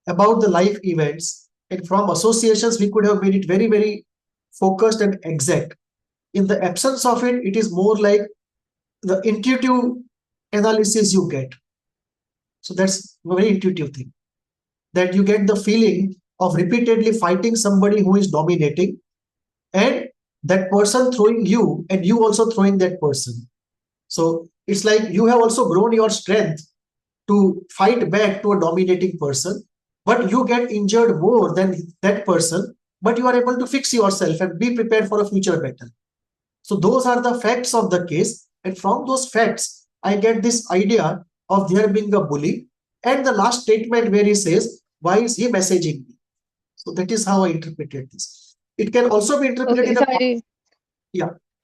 [SPEAKER 1] about the life events, and from associations we could have made it very, very focused and exact. In the absence of it, it is more like the intuitive analysis you get. So that's a very intuitive thing, that you get the feeling of repeatedly fighting somebody who is dominating, and that person throwing you and you also throwing that person. So it's like you have also grown your strength to fight back to a dominating person, but you get injured more than that person, but you are able to fix yourself and be prepared for a future battle. So those are the facts of the case, and from those facts I get this idea of there being a bully, and the last statement where he says, why is he messaging me? So that is how I interpreted this. It can also be interpreted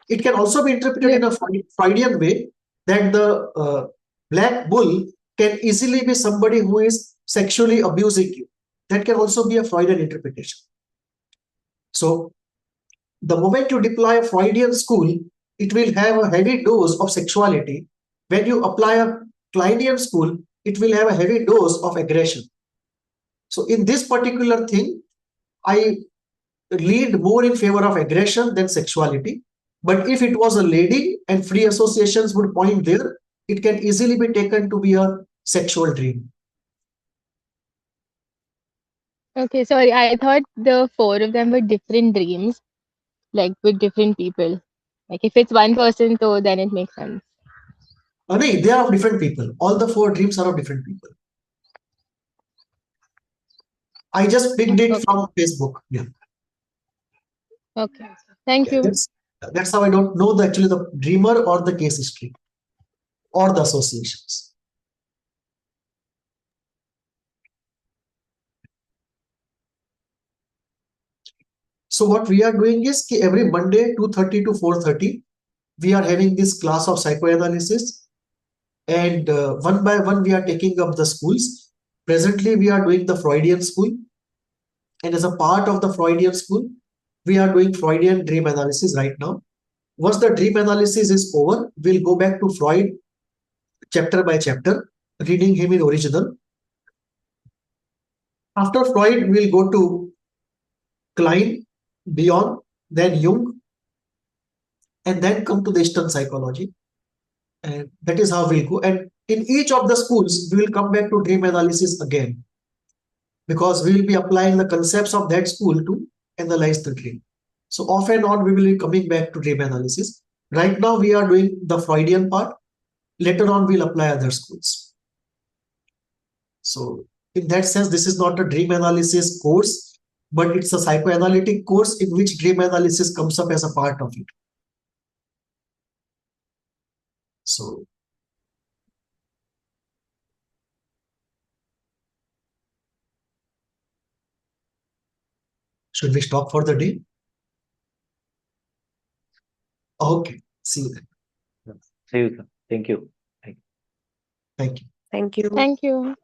[SPEAKER 1] it can also be interpreted in a Freudian way, that the black bull can easily be somebody who is sexually abusing you. That can also be a Freudian interpretation. So the moment you deploy a Freudian school, it will have a heavy dose of sexuality. When you apply a Kleinian school, it will have a heavy dose of aggression. So in this particular thing, I lead more in favor of aggression than sexuality. But if it was a lady and free associations would point there, it can easily be taken to be a sexual dream.
[SPEAKER 4] Okay, sorry, I thought the four of them were different dreams, like with different people. Like if it's one person, so then it makes sense.
[SPEAKER 1] No, they are of different people. All the four dreams are of different people. I just picked it
[SPEAKER 4] Okay.
[SPEAKER 1] from Facebook. Yeah.
[SPEAKER 4] Okay. Thank you.
[SPEAKER 1] That's how I don't know actually the dreamer or the case history or the associations. So what we are doing is every Monday 2:30 to 4:30, we are having this class of psychoanalysis, and one by one we are taking up the schools. Presently we are doing the Freudian school, and as a part of the Freudian school, we are doing Freudian dream analysis right now. Once the dream analysis is over, we'll go back to Freud chapter by chapter, reading him in original. After Freud, we'll go to Klein, Bion, then Jung, and then come to the Eastern psychology. And that is how we'll go. And in each of the schools, we will come back to dream analysis again, because we will be applying the concepts of that school to analyze the dream. So off and on, we will be coming back to dream analysis. Right now, we are doing the Freudian part. Later on, we'll apply other schools. So in that sense, this is not a dream analysis course, but it's a psychoanalytic course in which dream analysis comes up as a part of it. So should we stop for the day? Okay, see you then.
[SPEAKER 2] See you, sir. Thank you.
[SPEAKER 1] Thank you.
[SPEAKER 3] Thank you.
[SPEAKER 4] Thank you.